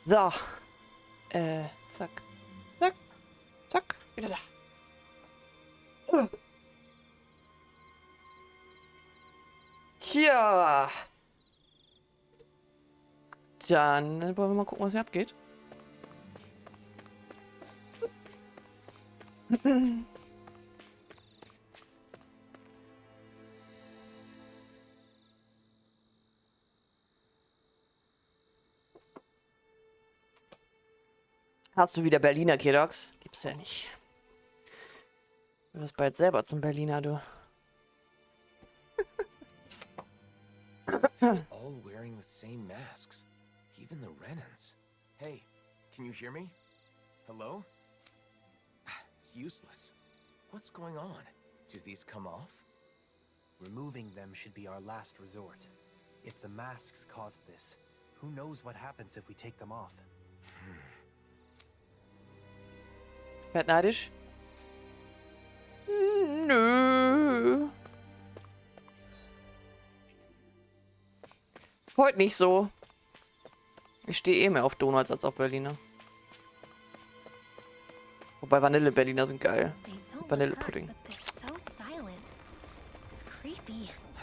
So. Zack. Zack. Zack. Wieder da. Tja. Dann wollen wir mal gucken, was hier abgeht. Hast du wieder Berliner Kiddox? Gibt's ja nicht. Du wirst bald selber zum Berliner, du. All wearing the same masks. Even the Renans. Hey, can you hear me? Hello? It's useless. What's going on? Do these come off? Removing them should be our last resort. If the masks caused this, who knows what happens if we take them off? Werd neidisch? Nö. Heute nicht so. Ich stehe eh mehr auf Donuts als auf Berliner. Wobei Vanille-Berliner sind geil. Vanillepudding.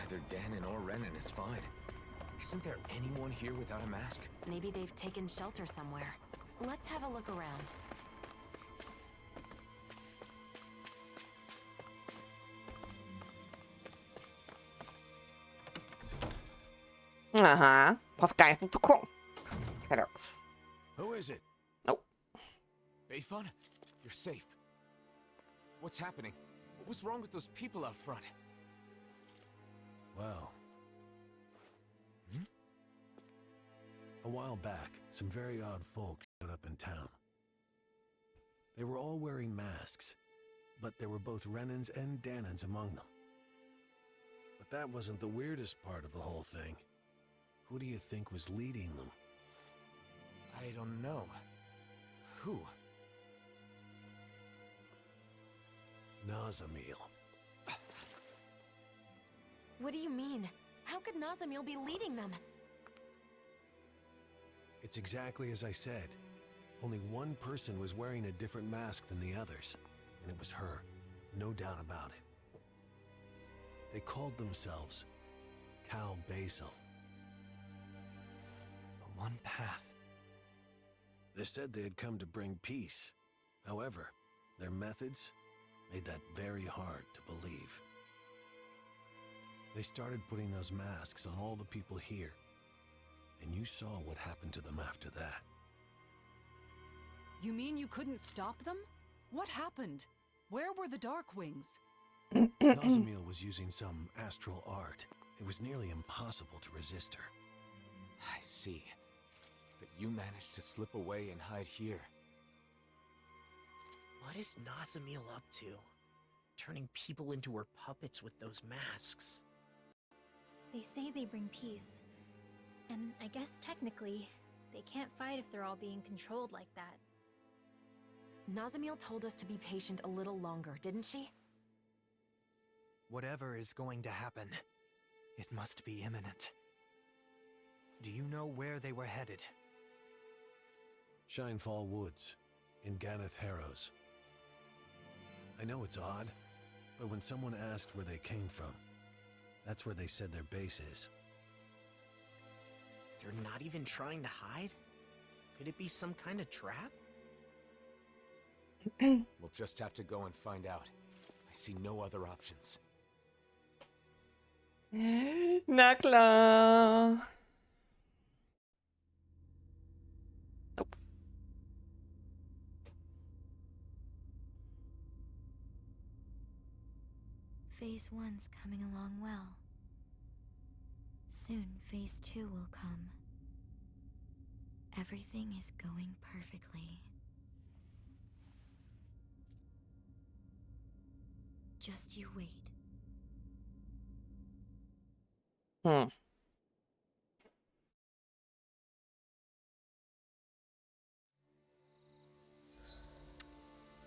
Either Danon or Renan is fine. Isn't there anyone here without a mask? Maybe they've taken shelter somewhere. Let's have a look around. Aha. Was geistert zu gucken. Kiddox. Who is it? Nope. Bayfun? You're safe. What's happening? What was wrong with those people out front? Well. A while back, some very odd folk showed up in town. They were all wearing masks, but there were both Renans and Danons among them. But that wasn't the weirdest part of the whole thing. Who do you think was leading them? I don't know. Who? Nazamil. What do you mean? How could Nazamil be leading them? It's exactly as I said. Only one person was wearing a different mask than the others, and it was her, no doubt about it. They called themselves Cal Basil. The one path. They said they had come to bring peace. However, their methods made that very hard to believe. They started putting those masks on all the people here, and you saw what happened to them after that. You mean you couldn't stop them? What happened? Where were the Darkwings? Nazamil was using some astral art. It was nearly impossible to resist her. I see. But you managed to slip away and hide here. What is Nazamil up to? Turning people into her puppets with those masks. They say they bring peace. And I guess technically, they can't fight if they're all being controlled like that. Nazamil told us to be patient a little longer, didn't she? Whatever is going to happen, it must be imminent. Do you know where they were headed? Shinefall Woods, in Ganeth Harrows. I know it's odd, but when someone asked where they came from, that's where they said their base is. They're not even trying to hide? Could it be some kind of trap? We'll just have to go and find out. I see no other options. Na klar. Nope. Phase 1's coming along well. Soon, Phase 2 will come. Everything is going perfectly. Just you wait.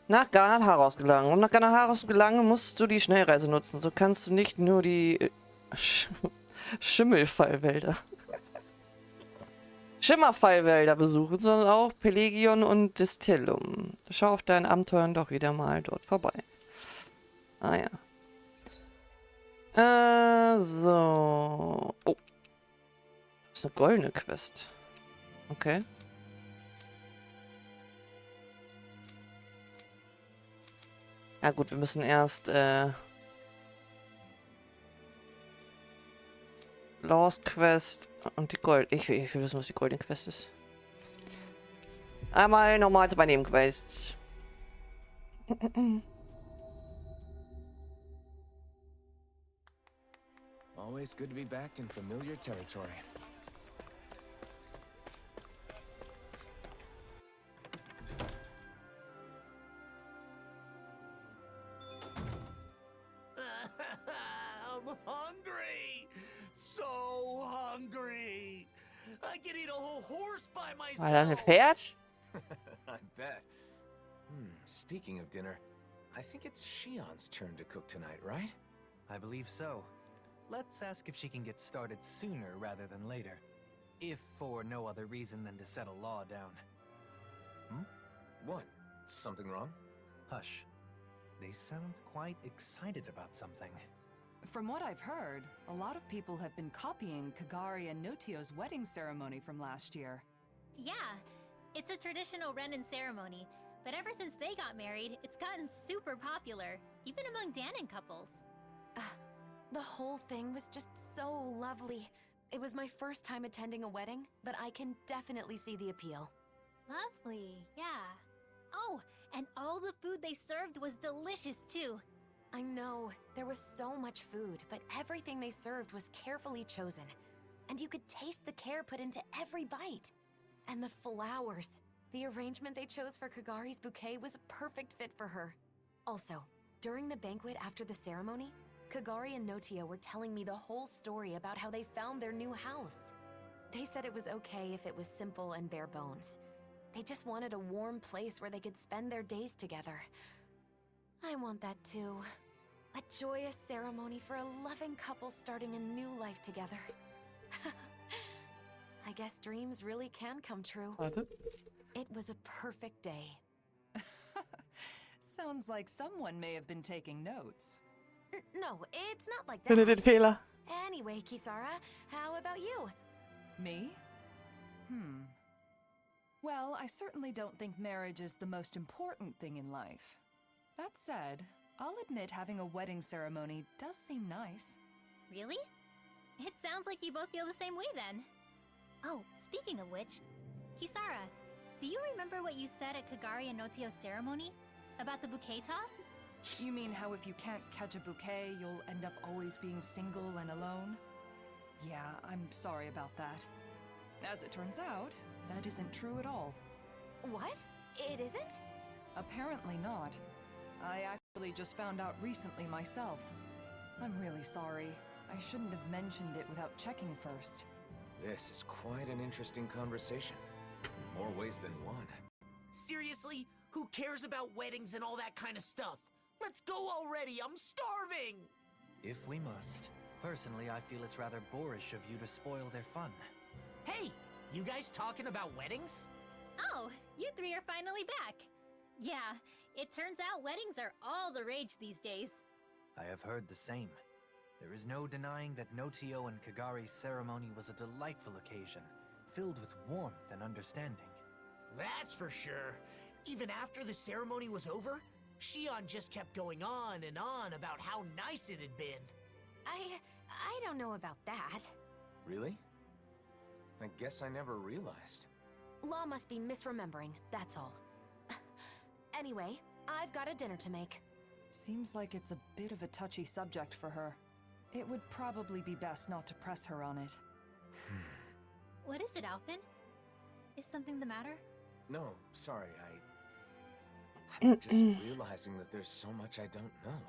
Nach Ganeth Harrows gelangen. Um nach Ganeth Harrows zu gelangen, musst du die Schnellreise nutzen. So kannst du nicht nur die Schimmelfallwälder. Schimmerfallwälder besuchen, sondern auch Pelagion und Distillum. Schau auf deinen Abenteuern doch wieder mal dort vorbei. Ah ja. So. Oh. Das ist eine goldene Quest. Okay. Ja gut, wir müssen erst Lost Quest und die Gold. Ich will wissen, was die goldene Quest ist. Einmal normal bei Nebenquests. Always good to be back in familiar territory. I'm hungry! So hungry! I could eat a whole horse by War das ein myself! Pferd? I bet. Speaking of dinner, I think it's Shion's turn to cook tonight, right? I believe so. Let's ask if she can get started sooner rather than later. If for no other reason than to settle law down. What? Something wrong? Hush. They sound quite excited about something. From what I've heard, a lot of people have been copying Kagari and Notio's wedding ceremony from last year. Yeah, it's a traditional Renin ceremony, but ever since they got married, it's gotten super popular, even among Danon couples. The whole thing was just so lovely. It was my first time attending a wedding, but I can definitely see the appeal. Lovely, yeah. Oh, and all the food they served was delicious too. I know, there was so much food, but everything they served was carefully chosen. And you could taste the care put into every bite. And the flowers. The arrangement they chose for Kagari's bouquet was a perfect fit for her. Also, during the banquet after the ceremony, Kagari and Notio were telling me the whole story about how they found their new house. They said it was okay if it was simple and bare bones. They just wanted a warm place where they could spend their days together. I want that too. A joyous ceremony for a loving couple starting a new life together. I guess dreams really can come true. Warte. It was a perfect day. Sounds like someone may have been taking notes. No, it's not like Finde den that. Fehler. Anyway, Kisara, how about you? Me? Well, I certainly don't think marriage is the most important thing in life. That said, I'll admit having a wedding ceremony does seem nice. Really? It sounds like you both feel the same way then. Oh, speaking of which, Kisara, do you remember what you said at Kagari and Notio's ceremony? About the bouquet toss? You mean how if you can't catch a bouquet, you'll end up always being single and alone? Yeah, I'm sorry about that. As it turns out, that isn't true at all. What? It isn't? Apparently not. I actually just found out recently myself. I'm really sorry. I shouldn't have mentioned it without checking first. This is quite an interesting conversation. In more ways than one. Seriously? Who cares about weddings and all that kind of stuff? Let's go already, I'm starving! If we must. Personally, I feel it's rather boorish of you to spoil their fun. Hey, you guys talking about weddings? Oh, you three are finally back. Yeah, it turns out weddings are all the rage these days. I have heard the same. There is no denying that Notio and Kagari's ceremony was a delightful occasion, filled with warmth and understanding. That's for sure. Even after the ceremony was over, Shion just kept going on and on about how nice it had been. I don't know about that. Really? I guess I never realized. Law must be misremembering, that's all. Anyway, I've got a dinner to make. Seems like it's a bit of a touchy subject for her. It would probably be best not to press her on it. What is it, Alpin? Is something the matter? No, sorry, I'm just realizing that there's so much I don't know.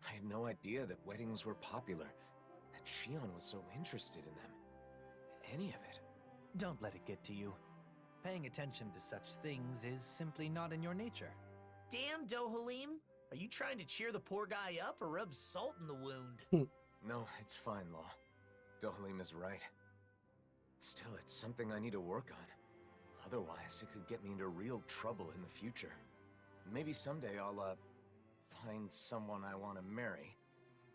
I had no idea that weddings were popular, that Shion was so interested in them. Any of it. Don't let it get to you. Paying attention to such things is simply not in your nature. Damn, Dohalim! Are you trying to cheer the poor guy up or rub salt in the wound? No, it's fine, Law. Dohalim is right. Still, it's something I need to work on. Otherwise, it could get me into real trouble in the future. Maybe someday I'll, find someone I want to marry.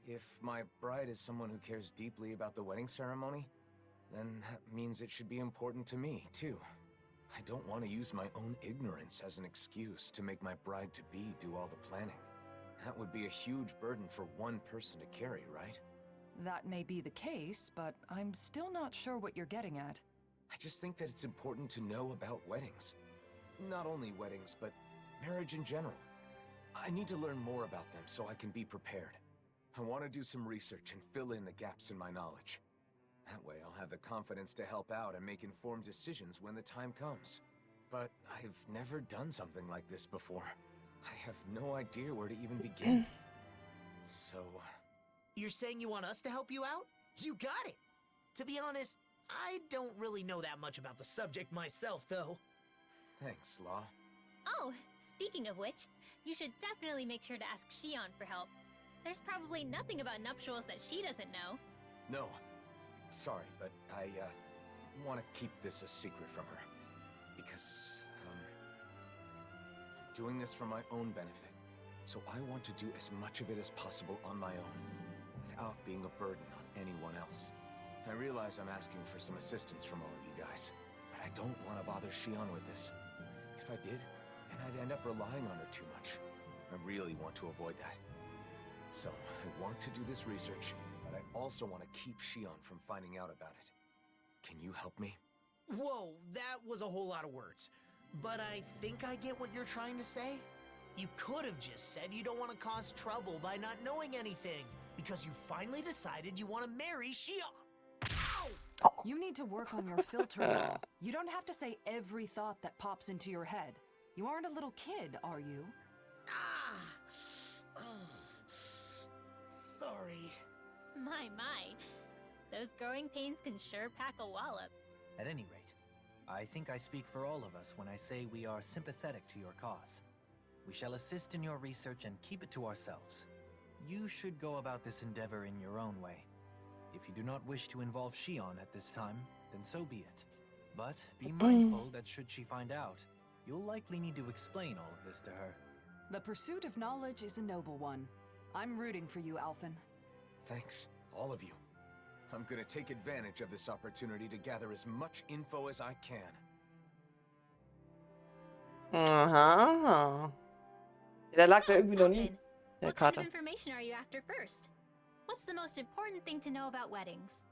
If my bride is someone who cares deeply about the wedding ceremony, then that means it should be important to me, too. I don't want to use my own ignorance as an excuse to make my bride-to-be do all the planning. That would be a huge burden for one person to carry, right? That may be the case, but I'm still not sure what you're getting at. I just think that it's important to know about weddings. Not only weddings, but marriage in general. I need to learn more about them so I can be prepared. I want to do some research and fill in the gaps in my knowledge. That way I'll have the confidence to help out and make informed decisions when the time comes. But I've never done something like this before. I have no idea where to even begin. So... You're saying you want us to help you out? You got it! To be honest, I don't really know that much about the subject myself, though. Thanks, Law. Oh, speaking of which, you should definitely make sure to ask Shion for help. There's probably nothing about nuptials that she doesn't know. No. Sorry, but I, want to keep this a secret from her. Because, I'm doing this for my own benefit. So I want to do as much of it as possible on my own, without being a burden on anyone else. I realize I'm asking for some assistance from all of you guys, but I don't want to bother Shion with this. If I did, then I'd end up relying on her too much. I really want to avoid that. So, I want to do this research, but I also want to keep Shion from finding out about it. Can you help me? Whoa, that was a whole lot of words. But I think I get what you're trying to say. You could have just said you don't want to cause trouble by not knowing anything, because you finally decided you want to marry Shion. Ow! You need to work on your filter now. You don't have to say every thought that pops into your head. You aren't a little kid, are you? Ah! Oh. Sorry. My. Those growing pains can sure pack a wallop. At any rate, I think I speak for all of us when I say we are sympathetic to your cause. We shall assist in your research and keep it to ourselves. You should go about this endeavor in your own way. If you do not wish to involve Shion at this time, then so be it. But be mindful that should she find out, you'll likely need to explain all of this to her. The pursuit of knowledge is a noble one. I'm rooting for you, Alphen. Thanks, all of you. I'm gonna take advantage of this opportunity to gather as much info as I can. Aha. Der lag da irgendwie noch nie, Alphen, der what kind of Kater. information are you after first? What's the most important thing to know about weddings?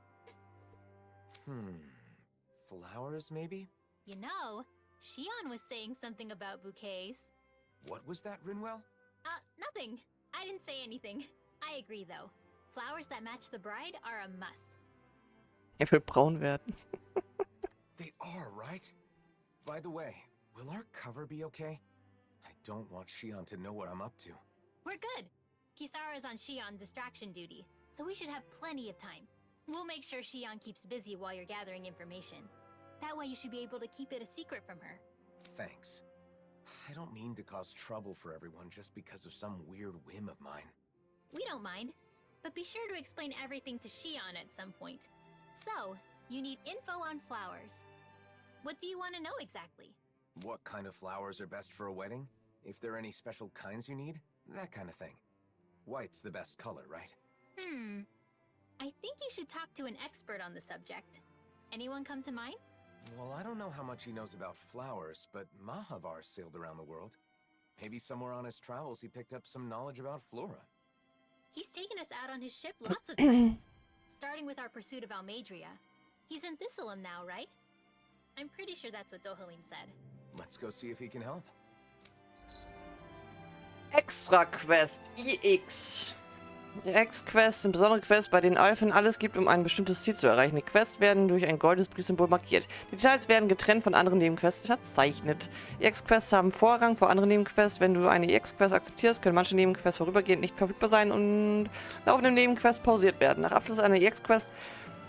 Flowers, maybe? You know, Shion was saying something about bouquets. What was that, Rinwell? Nothing. I didn't say anything. I agree, though. Flowers that match the bride are a must. Er will braun werden. They are, right? By the way, will our cover be okay? I don't want Shion to know what I'm up to. We're good. Kisara's on Shion distraction duty, so we should have plenty of time. We'll make sure Shion keeps busy while you're gathering information. That way you should be able to keep it a secret from her. Thanks. I don't mean to cause trouble for everyone just because of some weird whim of mine. We don't mind, but be sure to explain everything to Shion at some point. So, you need info on flowers. What do you want to know exactly? What kind of flowers are best for a wedding? If there are any special kinds you need? That kind of thing. White's the best color, right? I think you should talk to an expert on the subject. Anyone come to mind? Well, I don't know how much he knows about flowers, but Mahavar sailed around the world. Maybe somewhere on his travels he picked up some knowledge about flora. He's taken us out on his ship lots of times, starting with our pursuit of Almadria. He's in Thistleum now, right? I'm pretty sure that's what Dohalim said. Let's go see if he can help. Extra Quest EX. Die X-Quests sind besondere Quests, bei denen Alphen alles gibt, um ein bestimmtes Ziel zu erreichen. Die Quests werden durch ein goldenes Briefsymbol markiert. Die Details werden getrennt von anderen Nebenquests verzeichnet. Die X-Quests haben Vorrang vor anderen Nebenquests. Wenn du eine X-Quest akzeptierst, können manche Nebenquests vorübergehend nicht verfügbar sein und laufende Nebenquests pausiert werden. Nach Abschluss einer X-Quest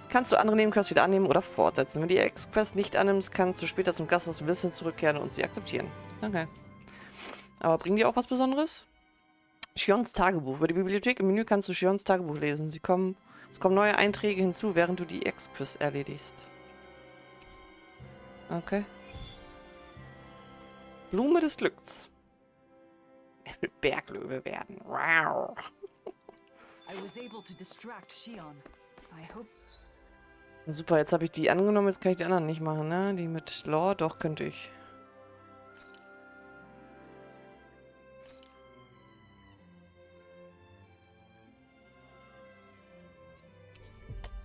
kannst du andere Nebenquests wieder annehmen oder fortsetzen. Wenn du die X-Quest nicht annimmst, kannst du später zum Gasthaus Wissen zurückkehren und sie akzeptieren. Okay. Aber bringen die auch was Besonderes? Shions Tagebuch. Über die Bibliothek im Menü kannst du Shions Tagebuch lesen. Es kommen neue Einträge hinzu, während du die X-Quest erledigst. Okay. Blume des Glücks. Er will Berglöwe werden. Wow. I was able to distract Shion. I hope. Super, jetzt habe ich die angenommen, jetzt kann ich die anderen nicht machen, ne? Die mit Lore, doch, könnte ich.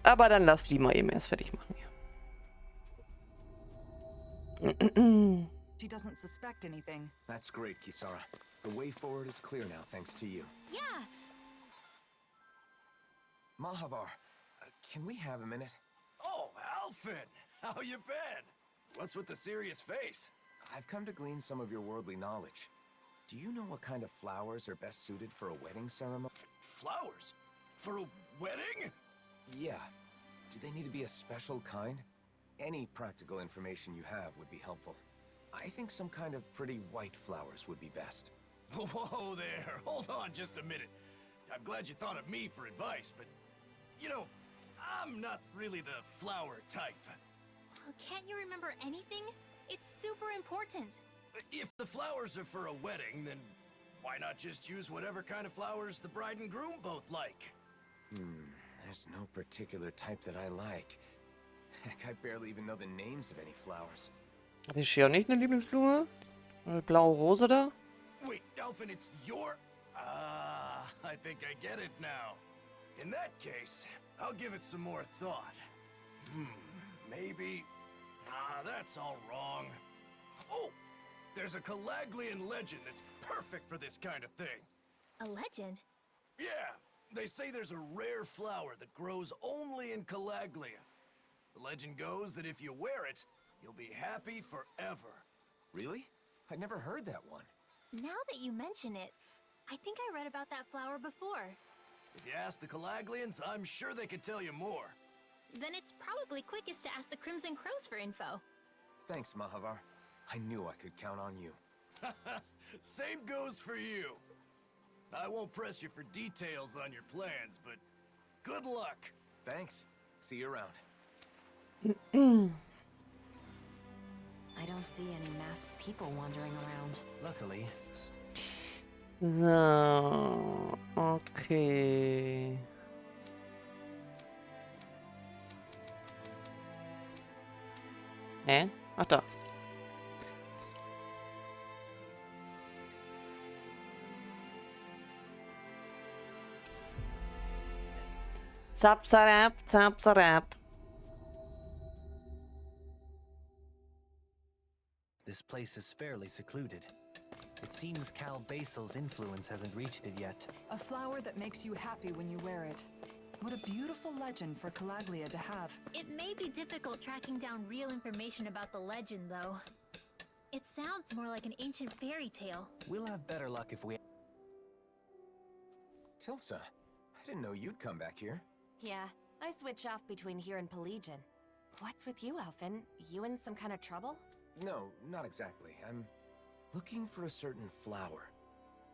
Aber dann lass die mal eben erst fertig machen. She doesn't suspect anything. That's great, Kisara. The way forward is clear now, thanks to you. Yeah. Mahavar, can we have a minute? Oh, Alphin! How you been? What's with the serious face? I've come to glean some of your worldly knowledge. Do you know what kind of flowers are best suited for a wedding ceremony? Flowers? For a wedding? Yeah. Do they need to be a special kind? Any practical information you have would be helpful. I think some kind of pretty white flowers would be best. Whoa there, hold on just a minute. I'm glad you thought of me for advice, but, you know, I'm not really the flower type. Oh, can't you remember anything? It's super important. If the flowers are for a wedding, then why not just use whatever kind of flowers the bride and groom both like? There's no particular type that I like. Heck, I barely even know the names of any flowers. Hat die Shion nicht eine Lieblingsblume? Eine blaue Rose da? Wait, Alphin, it's your... I think I get it now. In that case, I'll give it some more thought. Maybe... Nah, that's all wrong. Oh! There's a Calaglian legend that's perfect for this kind of thing. A legend? Yeah, they say there's a rare flower that grows only in Calaglia. The legend goes that if you wear it, you'll be happy forever. Really? I'd never heard that one. Now that you mention it, I think I read about that flower before. If you ask the Calaglians, I'm sure they could tell you more. Then it's probably quickest to ask the Crimson Crows for info. Thanks, Mahavar. I knew I could count on you. Same goes for you. I won't press you for details on your plans, but good luck. Thanks. See you around. I don't see any masked people wandering around. Luckily, So, okay. Hä? Ach da. Zap, zarap, zap, zarap. this place is fairly secluded. It seems Cal Basil's influence hasn't reached it yet. A flower that makes you happy when you wear it. What a beautiful legend for Calaglia to have. It may be difficult tracking down real information about the legend, though. It sounds more like an ancient fairy tale. We'll have better luck if we... Tilsa, I didn't know you'd come back here. Yeah, I switch off between here and Pelagian. What's with you, Elfin? You in some kind of trouble? No, not exactly. I'm looking for a certain flower.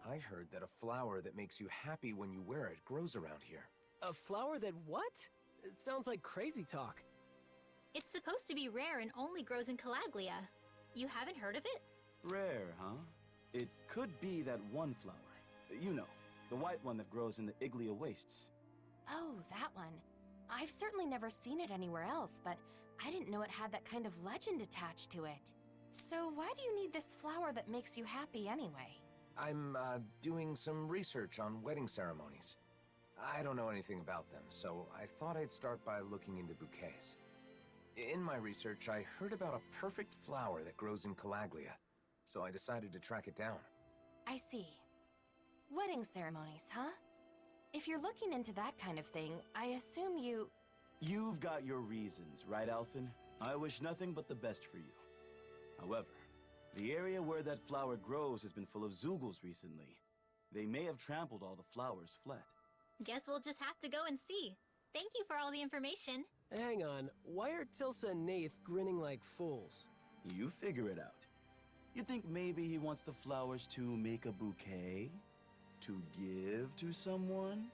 I heard that a flower that makes you happy when you wear it grows around here. A flower that what? It sounds like crazy talk. It's supposed to be rare and only grows in Calaglia. You haven't heard of it? Rare, huh? It could be that one flower. You know, the white one that grows in the Iglia wastes. Oh, that one. I've certainly never seen it anywhere else, but I didn't know it had that kind of legend attached to it. So why do you need this flower that makes you happy anyway? I'm, doing some research on wedding ceremonies. I don't know anything about them, so I thought I'd start by looking into bouquets. In my research, I heard about a perfect flower that grows in Calaglia, so I decided to track it down. I see. Wedding ceremonies, huh? If you're looking into that kind of thing, I assume you... You've got your reasons, right, Alphin? I wish nothing but the best for you. However, the area where that flower grows has been full of Zoogles recently. They may have trampled all the flowers flat. Guess we'll just have to go and see. Thank you for all the information. Hang on, why are Tilsa and Nath grinning like fools? You figure it out. You think maybe he wants the flowers to make a bouquet? To give to someone?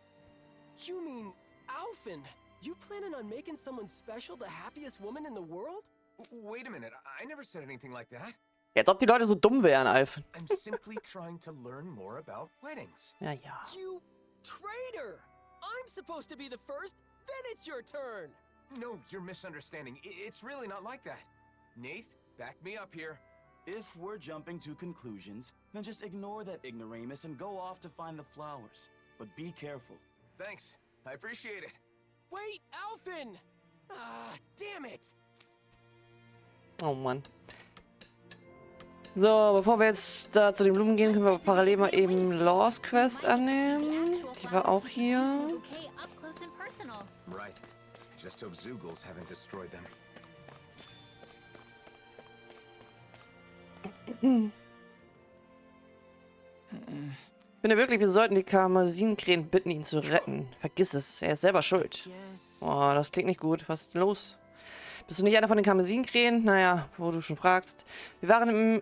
You mean Alphin? You planning on making someone special the happiest woman in the world? Wait a minute, I never said anything like that. Ja, als ob die Leute so dumm wären, Alf. I'm simply trying to learn more about weddings. Ja, ja. You traitor! I'm supposed to be the first, then it's your turn! No, you're misunderstanding. It's really not like that. Nath, back me up here. If we're jumping to conclusions, then just ignore that ignoramus and go off to find the flowers. But be careful. Thanks, I appreciate it. Wait, Alphen! Ah, damn it! Oh Mann. So, bevor wir jetzt da zu den Blumen gehen, können wir parallel mal eben Laws Quest annehmen. Die war auch hier. Right. Just hope Zoogles haven't destroyed them. Ich finde wirklich, wir sollten die Karmesinkrähen bitten, ihn zu retten. Vergiss es, er ist selber schuld. Oh, das klingt nicht gut. Was ist denn los? Bist du nicht einer von den Karmesinkrähen? Naja, wo du schon fragst. Wir waren im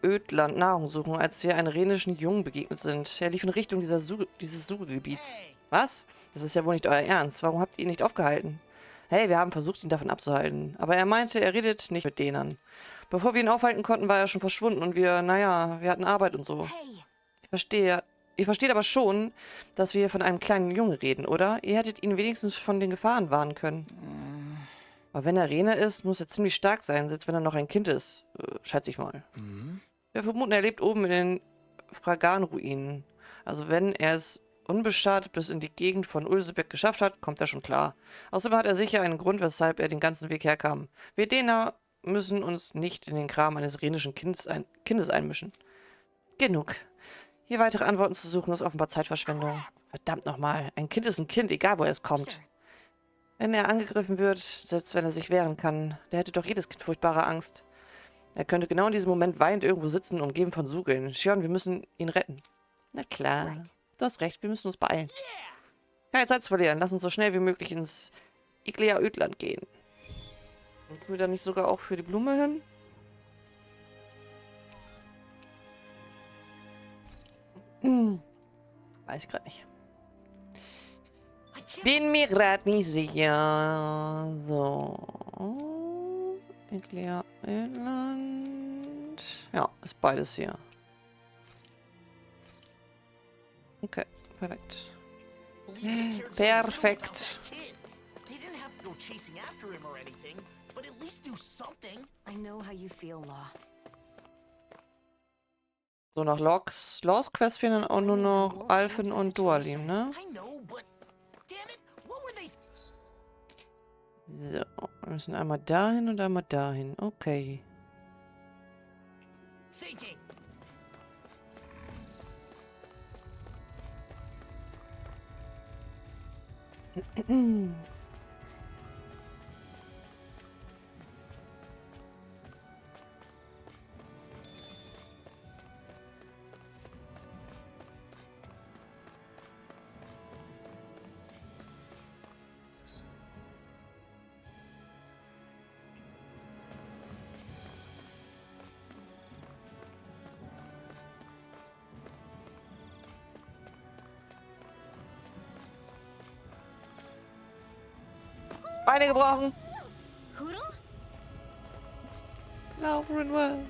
Ödland Nahrung suchen, als wir einem rhenischen Jungen begegnet sind. Er lief in Richtung dieses Sugegebiets. Was? Das ist ja wohl nicht euer Ernst. Warum habt ihr ihn nicht aufgehalten? Hey, wir haben versucht, ihn davon abzuhalten. Aber er meinte, er redet nicht mit denen. Bevor wir ihn aufhalten konnten, war er schon verschwunden und wir hatten Arbeit und so. Ihr versteht aber schon, dass wir von einem kleinen Jungen reden, oder? Ihr hättet ihn wenigstens von den Gefahren warnen können. Aber wenn er Rene ist, muss er ziemlich stark sein, selbst wenn er noch ein Kind ist. Schätze ich mal. Wir vermuten, er lebt oben in den Fragan-Ruinen. Also wenn er es unbeschadet bis in die Gegend von Ulsebeck geschafft hat, kommt er schon klar. Außerdem hat er sicher einen Grund, weshalb er den ganzen Weg herkam. Wir Däner müssen uns nicht in den Kram eines rhenischen Kindes einmischen. Genug. Hier weitere Antworten zu suchen, ist offenbar Zeitverschwendung. Verdammt nochmal. Ein Kind ist ein Kind, egal wo es kommt. Wenn er angegriffen wird, selbst wenn er sich wehren kann, der hätte doch jedes Kind furchtbare Angst. Er könnte genau in diesem Moment weinend irgendwo sitzen, umgeben von Sugeln. Shion, wir müssen ihn retten. Na klar. Du hast recht, wir müssen uns beeilen. Keine Zeit zu verlieren. Lass uns so schnell wie möglich ins Ödland gehen. Und können wir da nicht sogar auch für die Blume hin? Weiß ich gerade nicht. Bin mir gerade nicht sicher. So. Ödland. Ja, ist beides hier. Okay, perfekt. Perfekt. So, nach Laws Quest fehlen dann auch nur noch Alphen und Dualim, ne? So, wir müssen einmal dahin und einmal dahin. Okay. Beine gebrochen. Laufen well.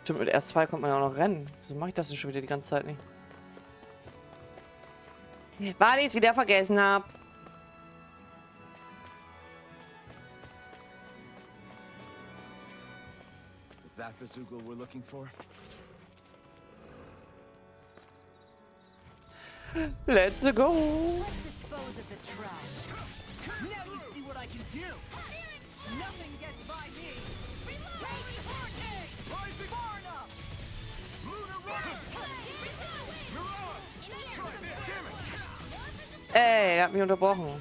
Stimmt, mit R2 kommt man ja auch noch rennen. Wieso mache ich das denn schon wieder die ganze Zeit nicht? Weil ich es wieder vergessen habe. Is that the Zoogle we're looking for? Let's go. Ey, er hat mich unterbrochen.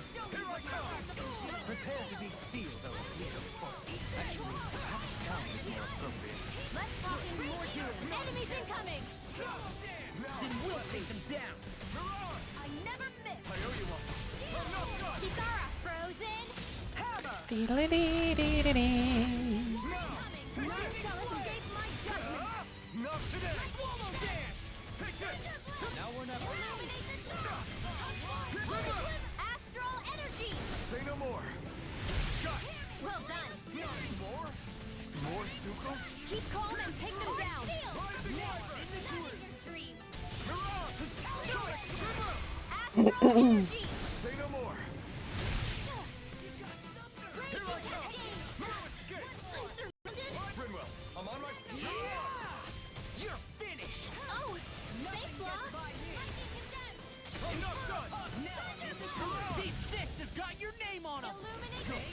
Astral energy! Say no more. Well done! More Zuko? Keep calm and take them down. Astral energy! Say no more. Rinwell, I'm on my... You're finished! Oh, thanks, Law! Enough done! These fists have got your name on them!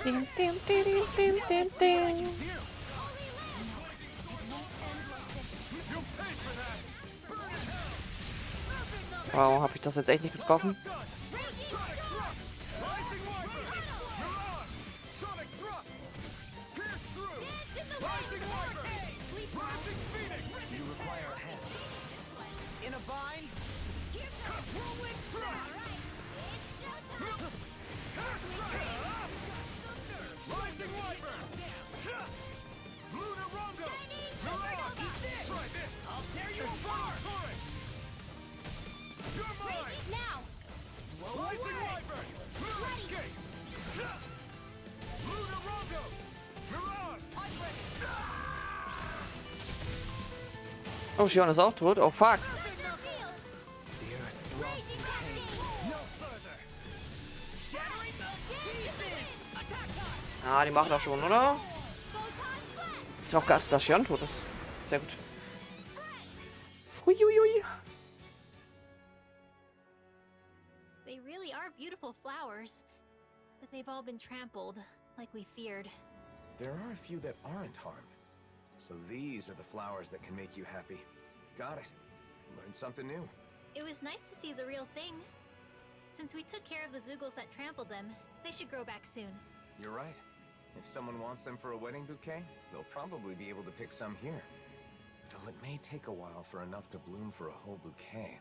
Dim, dim, dim, dim, dim, dim. You paid for that! Burn in hell! Wow, habe ich das jetzt echt nicht getroffen? Rising Wyvern! Mirage! Sonic Thrust! Pierce through! Rising Wyvern! Rising Phoenix! You require a hand. In a bind? Whirlwind Thrust! Rising Wyvern! Luna Rongo! Mirage! Try this! I'll tear you apart! Torrent! You're mine! Now! Rising Wyvern! Escape! Luna Rongo! Mirage! I'm ready! Oh, Shion ist auch tot. Oh, fuck. Ah, die machen das schon, oder? Ich hab geachtet, dass Shion tot ist. Sehr gut. Huiuiui. They really are beautiful flowers, but they've all been trampled, like we feared. There are a few that aren't harmed. So these are the flowers that can make you happy. Got it. Learned something new. It was nice to see the real thing. Since we took care of the Zoogles that trampled them, they should grow back soon. You're right. If someone wants them for a wedding bouquet, they'll probably be able to pick some here. Though it may take a while for enough to bloom for a whole bouquet.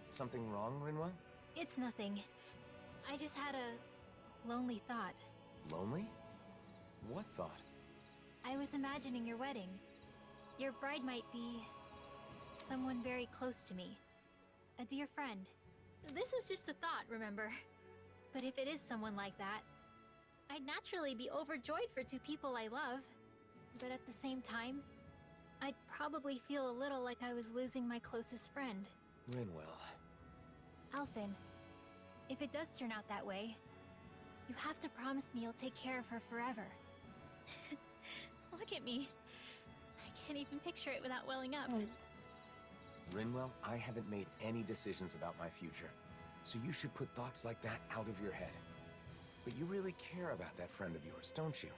Something wrong, Rinwell? It's nothing. I just had a lonely thought. Lonely? What thought? I was imagining your wedding. Your bride might be someone very close to me. A dear friend. This was just a thought, remember? But if it is someone like that, I'd naturally be overjoyed for two people I love. But at the same time, I'd probably feel a little like I was losing my closest friend. Rinwell. Alphen, if it does turn out that way, you have to promise me you'll take care of her forever. Look at me. I can't even picture it without welling up. Rinwell, I haven't made any decisions about my future. So you should put thoughts like that out of your head. But you really care about that friend of yours, don't you?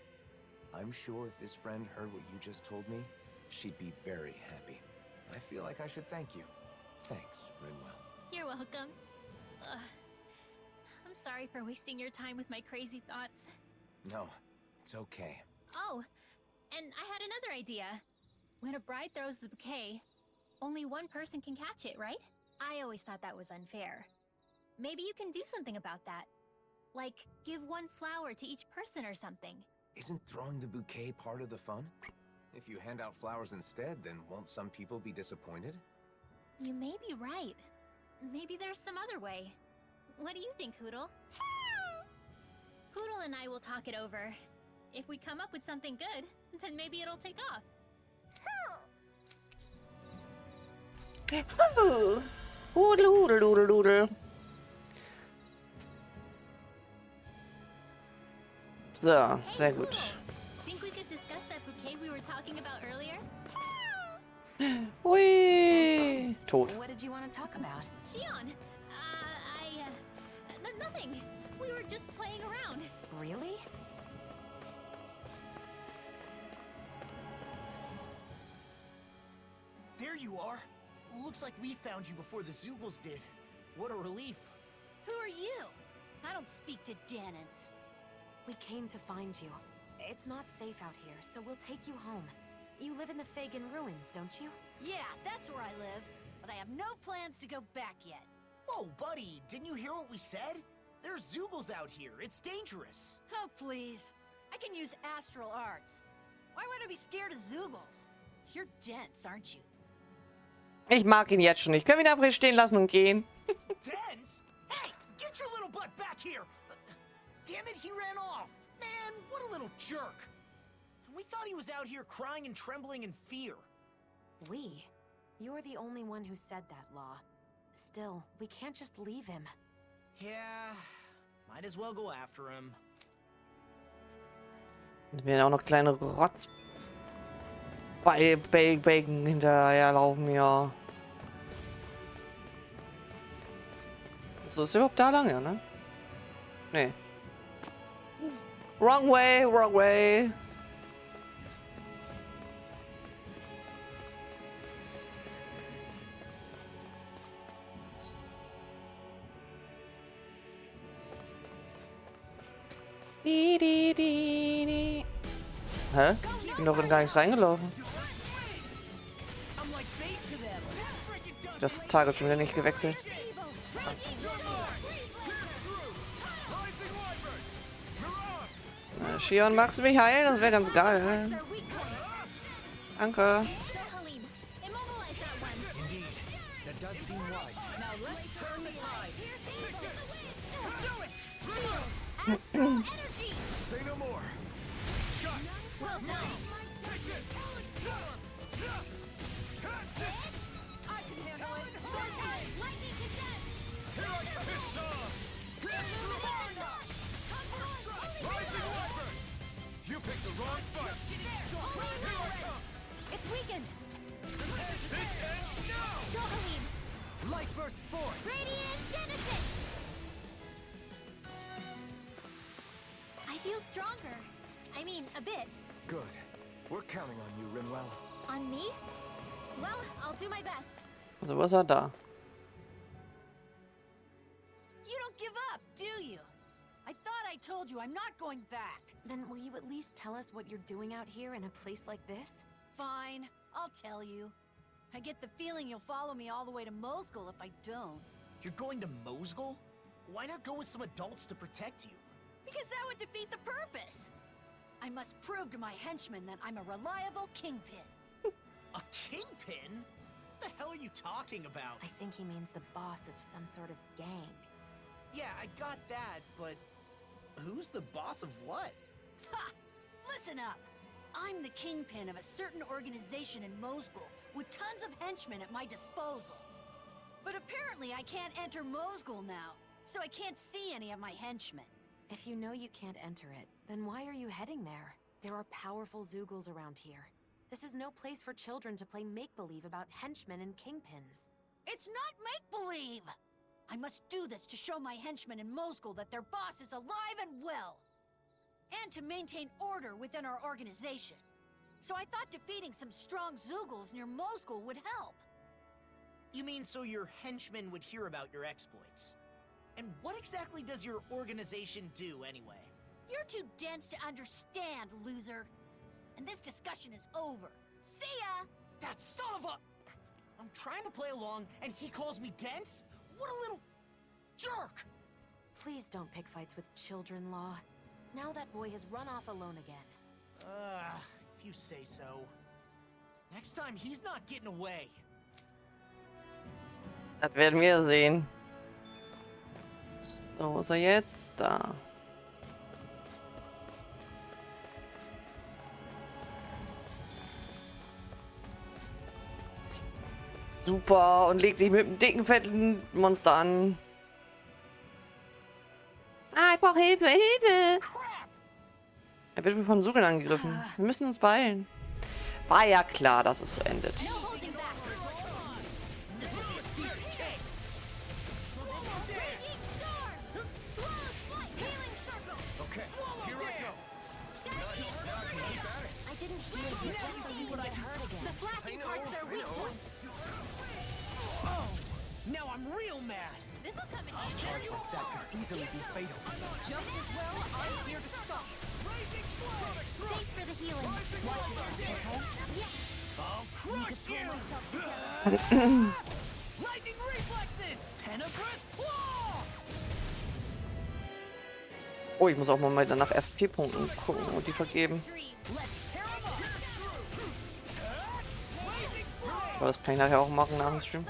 I'm sure if this friend heard what you just told me, she'd be very happy. I feel like I should thank you. Thanks, Rinwell. You're welcome. I'm sorry for wasting your time with my crazy thoughts. No, it's okay. Oh, and I had another idea. When a bride throws the bouquet, only one person can catch it, right? I always thought that was unfair. Maybe you can do something about that. Like, give one flower to each person or something. Isn't throwing the bouquet part of the fun? If you hand out flowers instead, then won't some people be disappointed? You may be right. Maybe there's some other way. What do you think, Hoodle? Hoodle and I will talk it over. If we come up with something good, then maybe it'll take off. Oh. Hudel, hudel, hudel, hudel. So, sehr gut. Think we could discuss that bouquet we were talking about earlier? Hui. Tot. What did you want to talk about? Shion! Nothing. We were just playing around. Really? There you are. Looks like we found you before the Zoogles did. What a relief. Who are you? I don't speak to Danans. We came to find you. It's not safe out here, so we'll take you home. You live in the Fagin ruins, don't you? Yeah, that's where I live, but I have no plans to go back yet. Whoa, buddy, didn't you hear what we said? There's Zoogles out here. It's dangerous. Oh, please. I can use astral arts. Why would I be scared of Zoogles? You're dense, aren't you? Ich mag ihn jetzt schon nicht. Können wir ihn einfach hier stehen lassen und gehen? Dense? Hey, get your little butt back here! Damn it, he ran off! Man, what a little jerk! We thought he was out here crying and trembling in fear. We? You're the only one who said that, Law. Still, we can't just leave him. Yeah, might as well go after him. Wir werden auch noch kleine Bacon hinterherlaufen, ja. So, ist überhaupt da lang, ja, ne? Nee. Wrong way, wrong way. Hä? Ich bin doch in gar nichts reingelaufen. Das Target schon wieder nicht gewechselt. Shion, magst du mich heilen? Das wäre ganz geil. Danke. It's weakened. Light burst forth. Radiant Genesis. I feel stronger. I mean, a bit. Good. We're counting on you, Rinwell. On me? Well, I'll do my best. Also, was er da? You don't give up, do you? I thought I told you I'm not going back. Then will you at least tell us what you're doing out here in a place like this? Fine, I'll tell you. I get the feeling you'll follow me all the way to Mosgul if I don't. You're going to Mosgul? Why not go with some adults to protect you? Because that would defeat the purpose. I must prove to my henchmen that I'm a reliable kingpin. A kingpin? What the hell are you talking about? I think he means the boss of some sort of gang. Yeah, I got that, but who's the boss of what? Ha! Listen up! I'm the kingpin of a certain organization in Mosgul with tons of henchmen at my disposal. But apparently I can't enter Mosgul now, so I can't see any of my henchmen. If you know you can't enter it, then why are you heading there? There are powerful Zoogles around here. This is no place for children to play make-believe about henchmen and kingpins. It's not make-believe! I must do this to show my henchmen in Mosgul that their boss is alive and well. And to maintain order within our organization. So I thought defeating some strong Zoogles near Mosgul would help. You mean so your henchmen would hear about your exploits? And what exactly does your organization do, anyway? You're too dense to understand, loser. And this discussion is over. See ya! That son of a... I'm trying to play along, and he calls me dense? What a little... jerk! Please don't pick fights with children, Law. Now that boy has run off alone again. If you say so. Next time, he's not getting away. Das werden wir sehen. So, wo ist er jetzt? Da. Super. Und legt sich mit dem dicken, fetten Monster an. Ah, ich brauche Hilfe, Hilfe! Er wird von Sugeln angegriffen. Wir müssen uns beeilen. War ja klar, dass es so endet. Now I'm real mad! This'll come in A charge like that could easily be fatal. Just as well, I'm here to stop. Thanks for the healing. Yeah. I'll crush you! Lightning reflexes! Tenebrous claw! Oh, ich muss auch mal wieder nach FP-Punkten gucken und die vergeben. Aber das kann ich nachher auch machen nach dem Stream.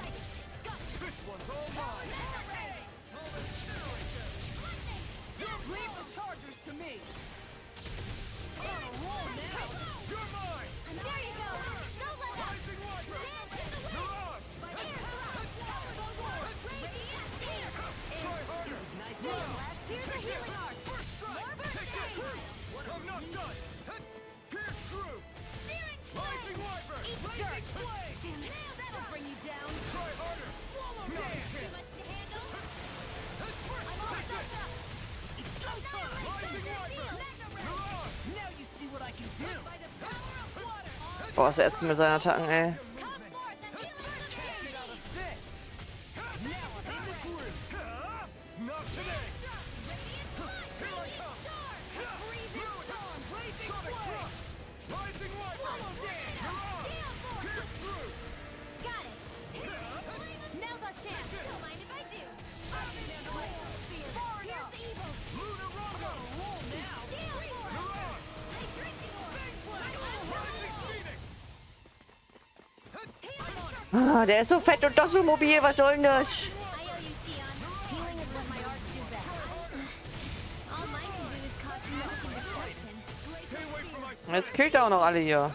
Boah, ist er ätzend mit seinen Attacken, ey. Ah, der ist so fett und doch so mobil, was soll denn das? Jetzt killt er auch noch alle hier.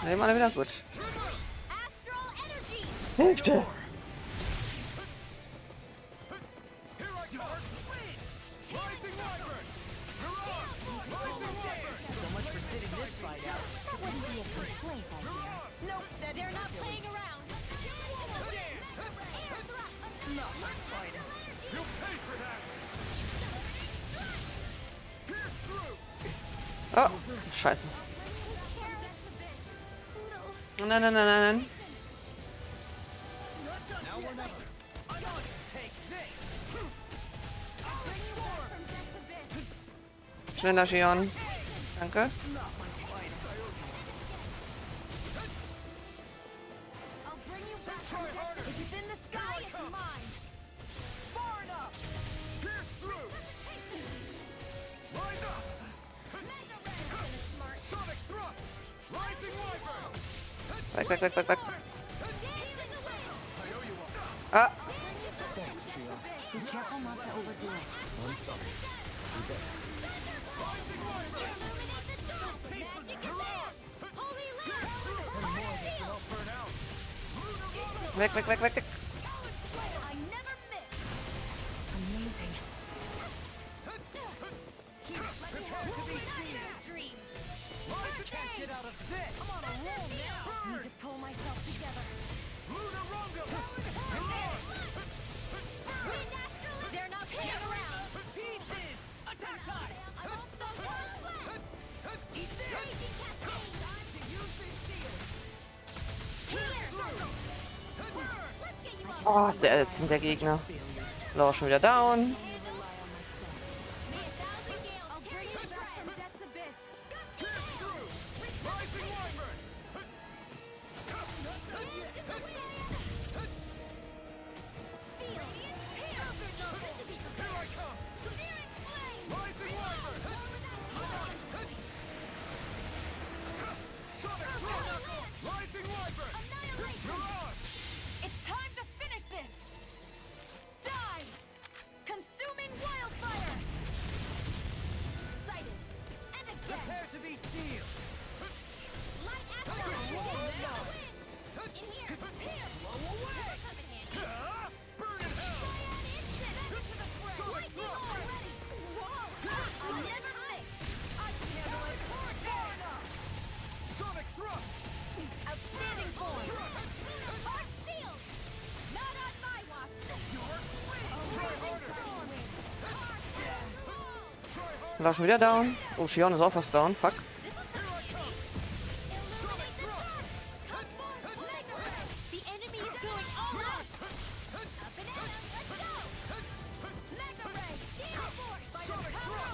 Ne, mal wieder gut. Hälfte. Oh, scheiße. Nein, nein, nein, nein, nein. Schneller, Shion. Danke. Weg, weg, weg, weg, weg. Ah. Weg, weg, weg, weg, weg. Oh, sehr ätzend, der Gegner. Lauf schon wieder down. War schon wieder down. Oh, Shion ist auch fast down. Fuck.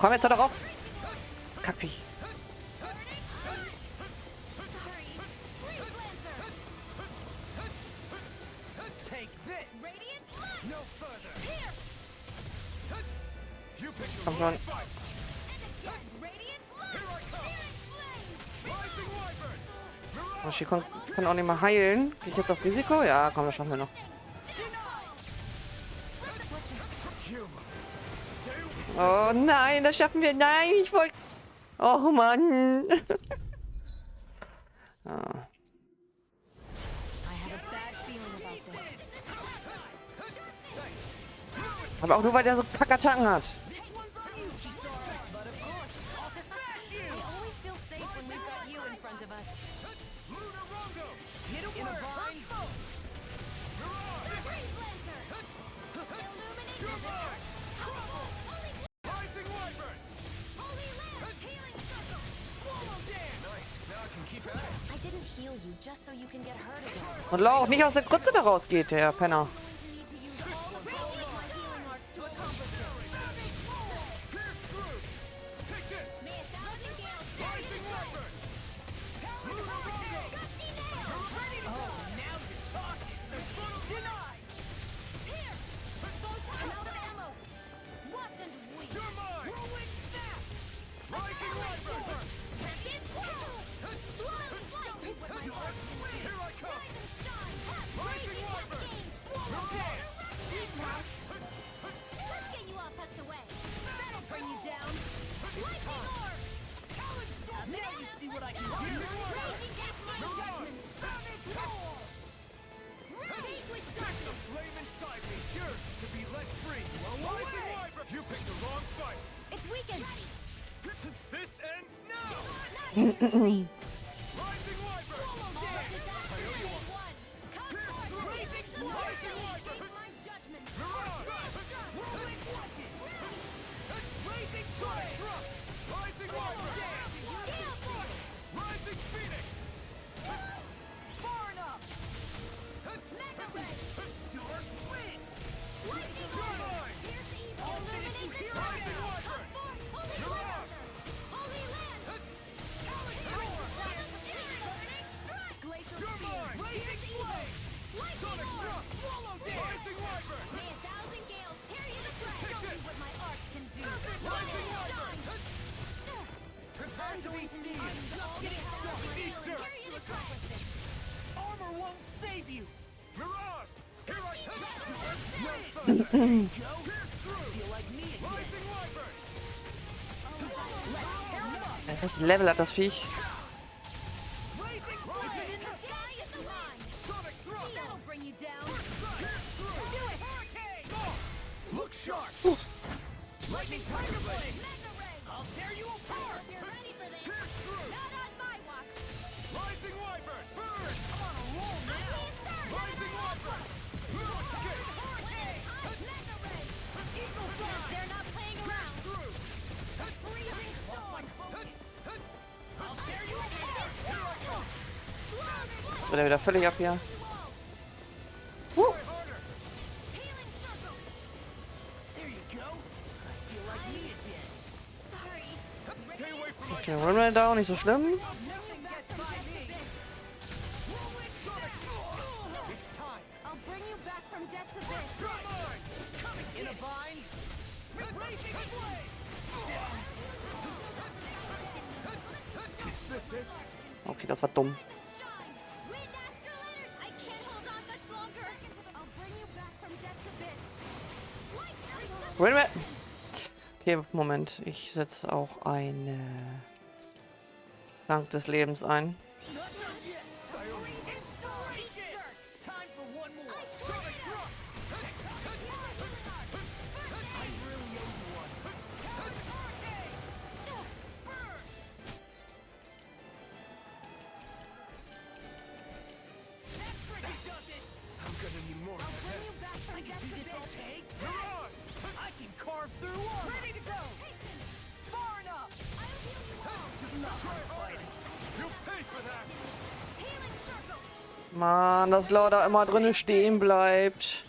Komm jetzt darauf. Kackviech. Komm schon. Oh, sie kann auch nicht mal heilen. Gehe ich jetzt auf Risiko? Ja, komm, das schaffen wir noch. Oh nein, das schaffen wir. Nein, ich wollte... Oh Mann. Ah. Aber auch nur, weil der so Kackattacken hat. Und Lauch nicht aus der Grütze da rausgeht, der Penner. Welches Level hat das Viech? Jetzt wird er wieder völlig ab hier. Okay, Runway down, nicht so schlimm. Okay, das war dumm. Okay, Moment. Ich setze auch eine Trank des Lebens ein. Mann, dass Law da immer drinne stehen bleibt.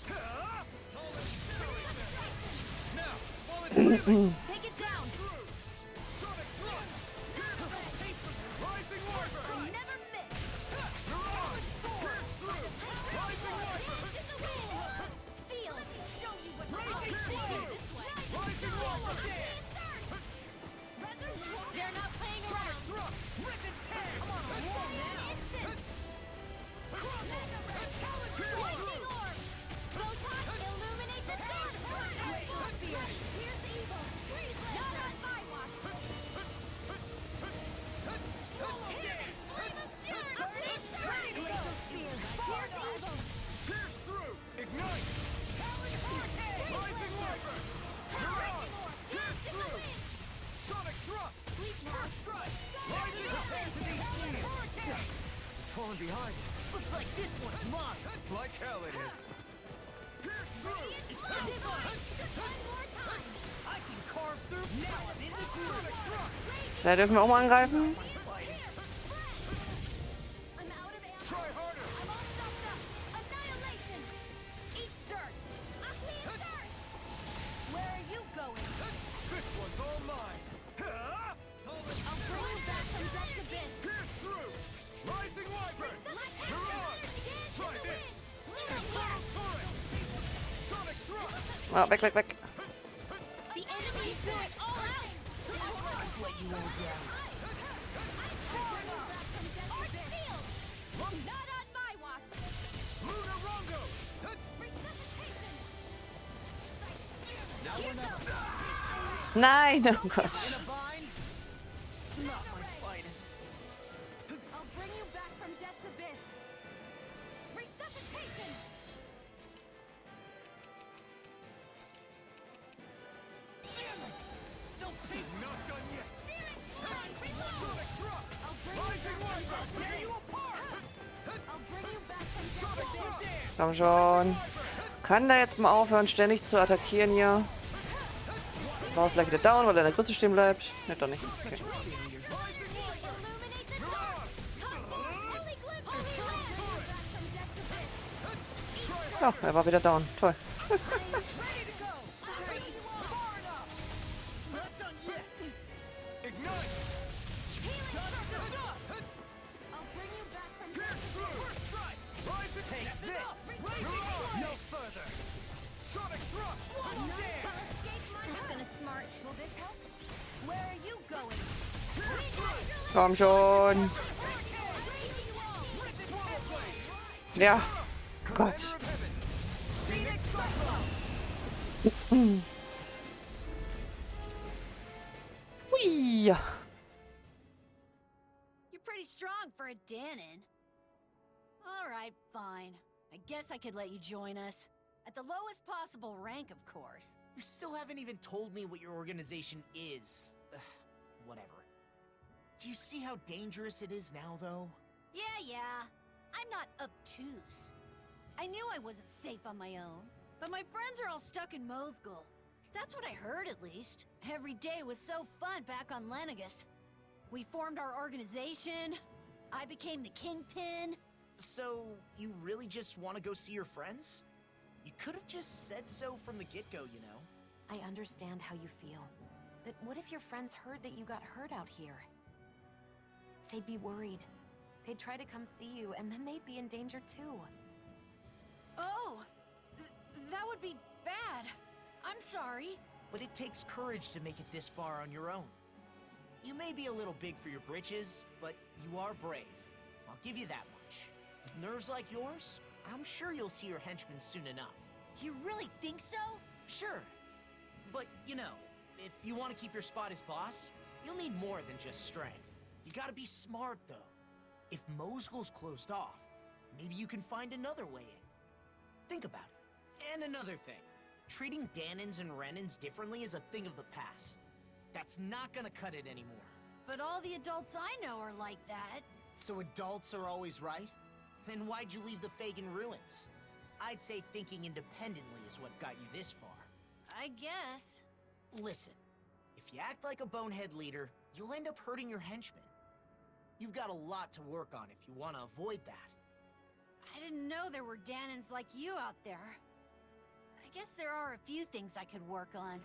Falling behind. Looks like this one's mine. Like hell it is. I can carve through. Now I'm in the groove. Da dürfen wir auch mal angreifen. I'm out of ammo. Try harder. I'm all stuffed up. Annihilation. Eat dirt. I'll eat dirt. Where are you going? This one's all mine. I'll bring you back from death's abyss. Pierce through. Rising Wyvern. You're on. Try this. Sonic thrust. Ah, weg, weg, weg. The enemy's going all out. I've let you all down. Not on my watch. Lunar Rongo. Nein, oh Gott. Not my finest. I'll bring you back from death's abyss. Resuscitation. Damn it! Don't be Not done yet. Sonic thrust. I'll bring Rising you back Wyvern. from Tear you apart. I'll bring you back from death's abyss. Komm schon. Kann der jetzt mal aufhören, ständig zu attackieren hier? War es gleich wieder down, weil er in der Grütze stehen bleibt? Ne, doch nicht. Okay. Ach, er war wieder down. Toll. Komm schon. Ja. Gott. Hui. You're pretty strong for a Danon. All right, fine. I guess I could let you join us. At the lowest possible rank, of course. You still haven't even told me what your organization is. Ugh, whatever. Do you see how dangerous it is now, though? Yeah. I'm not obtuse. I knew I wasn't safe on my own. But my friends are all stuck in Mosgul. That's what I heard, at least. Every day was so fun back on Lenegus. We formed our organization. I became the kingpin. So, you really just want to go see your friends? You could have just said so from the get-go, you know? I understand how you feel. But what if your friends heard that you got hurt out here? They'd be worried. They'd try to come see you, and then they'd be in danger too. Oh! That would be bad. I'm sorry. But it takes courage to make it this far on your own. You may be a little big for your britches, but you are brave. I'll give you that much. With nerves like yours, I'm sure you'll see your henchmen soon enough. You really think so? Sure. But, you know, if you want to keep your spot as boss, you'll need more than just strength. You gotta be smart, though. If Mosgul's closed off, maybe you can find another way in. Think about it. And another thing. Treating Danons and Renans differently is a thing of the past. That's not gonna cut it anymore. But all the adults I know are like that. So adults are always right? Then why'd you leave the Fagin ruins? I'd say thinking independently is what got you this far. I guess. Listen, if you act like a bonehead leader, you'll end up hurting your henchmen. You've got a lot to work on if you want to avoid that. I didn't know there were Danans like you out there. I guess there are a few things I could work on.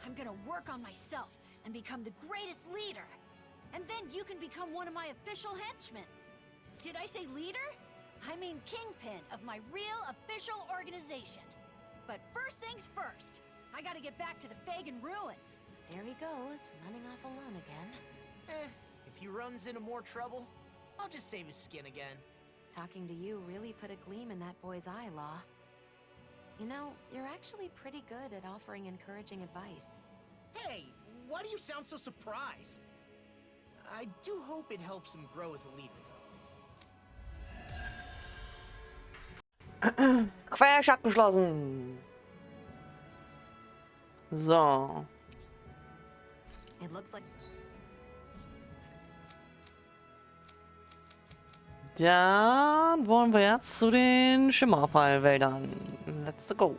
I'm gonna work on myself and become the greatest leader. And then you can become one of my official henchmen. Did I say leader? I mean kingpin of my real official organization. But first things first, I gotta get back to the Fagin ruins. There he goes, running off alone again. If he runs into more trouble, I'll just save his skin again. Talking to you really put a gleam in that boy's eye, Law. You know, you're actually pretty good at offering encouraging advice. Hey, why do you sound so surprised? I do hope it helps him grow as a leader, though. Quatsch abgeschlossen. So. It looks like... Dann wollen wir jetzt zu den Schimmerfallwäldern. Let's go.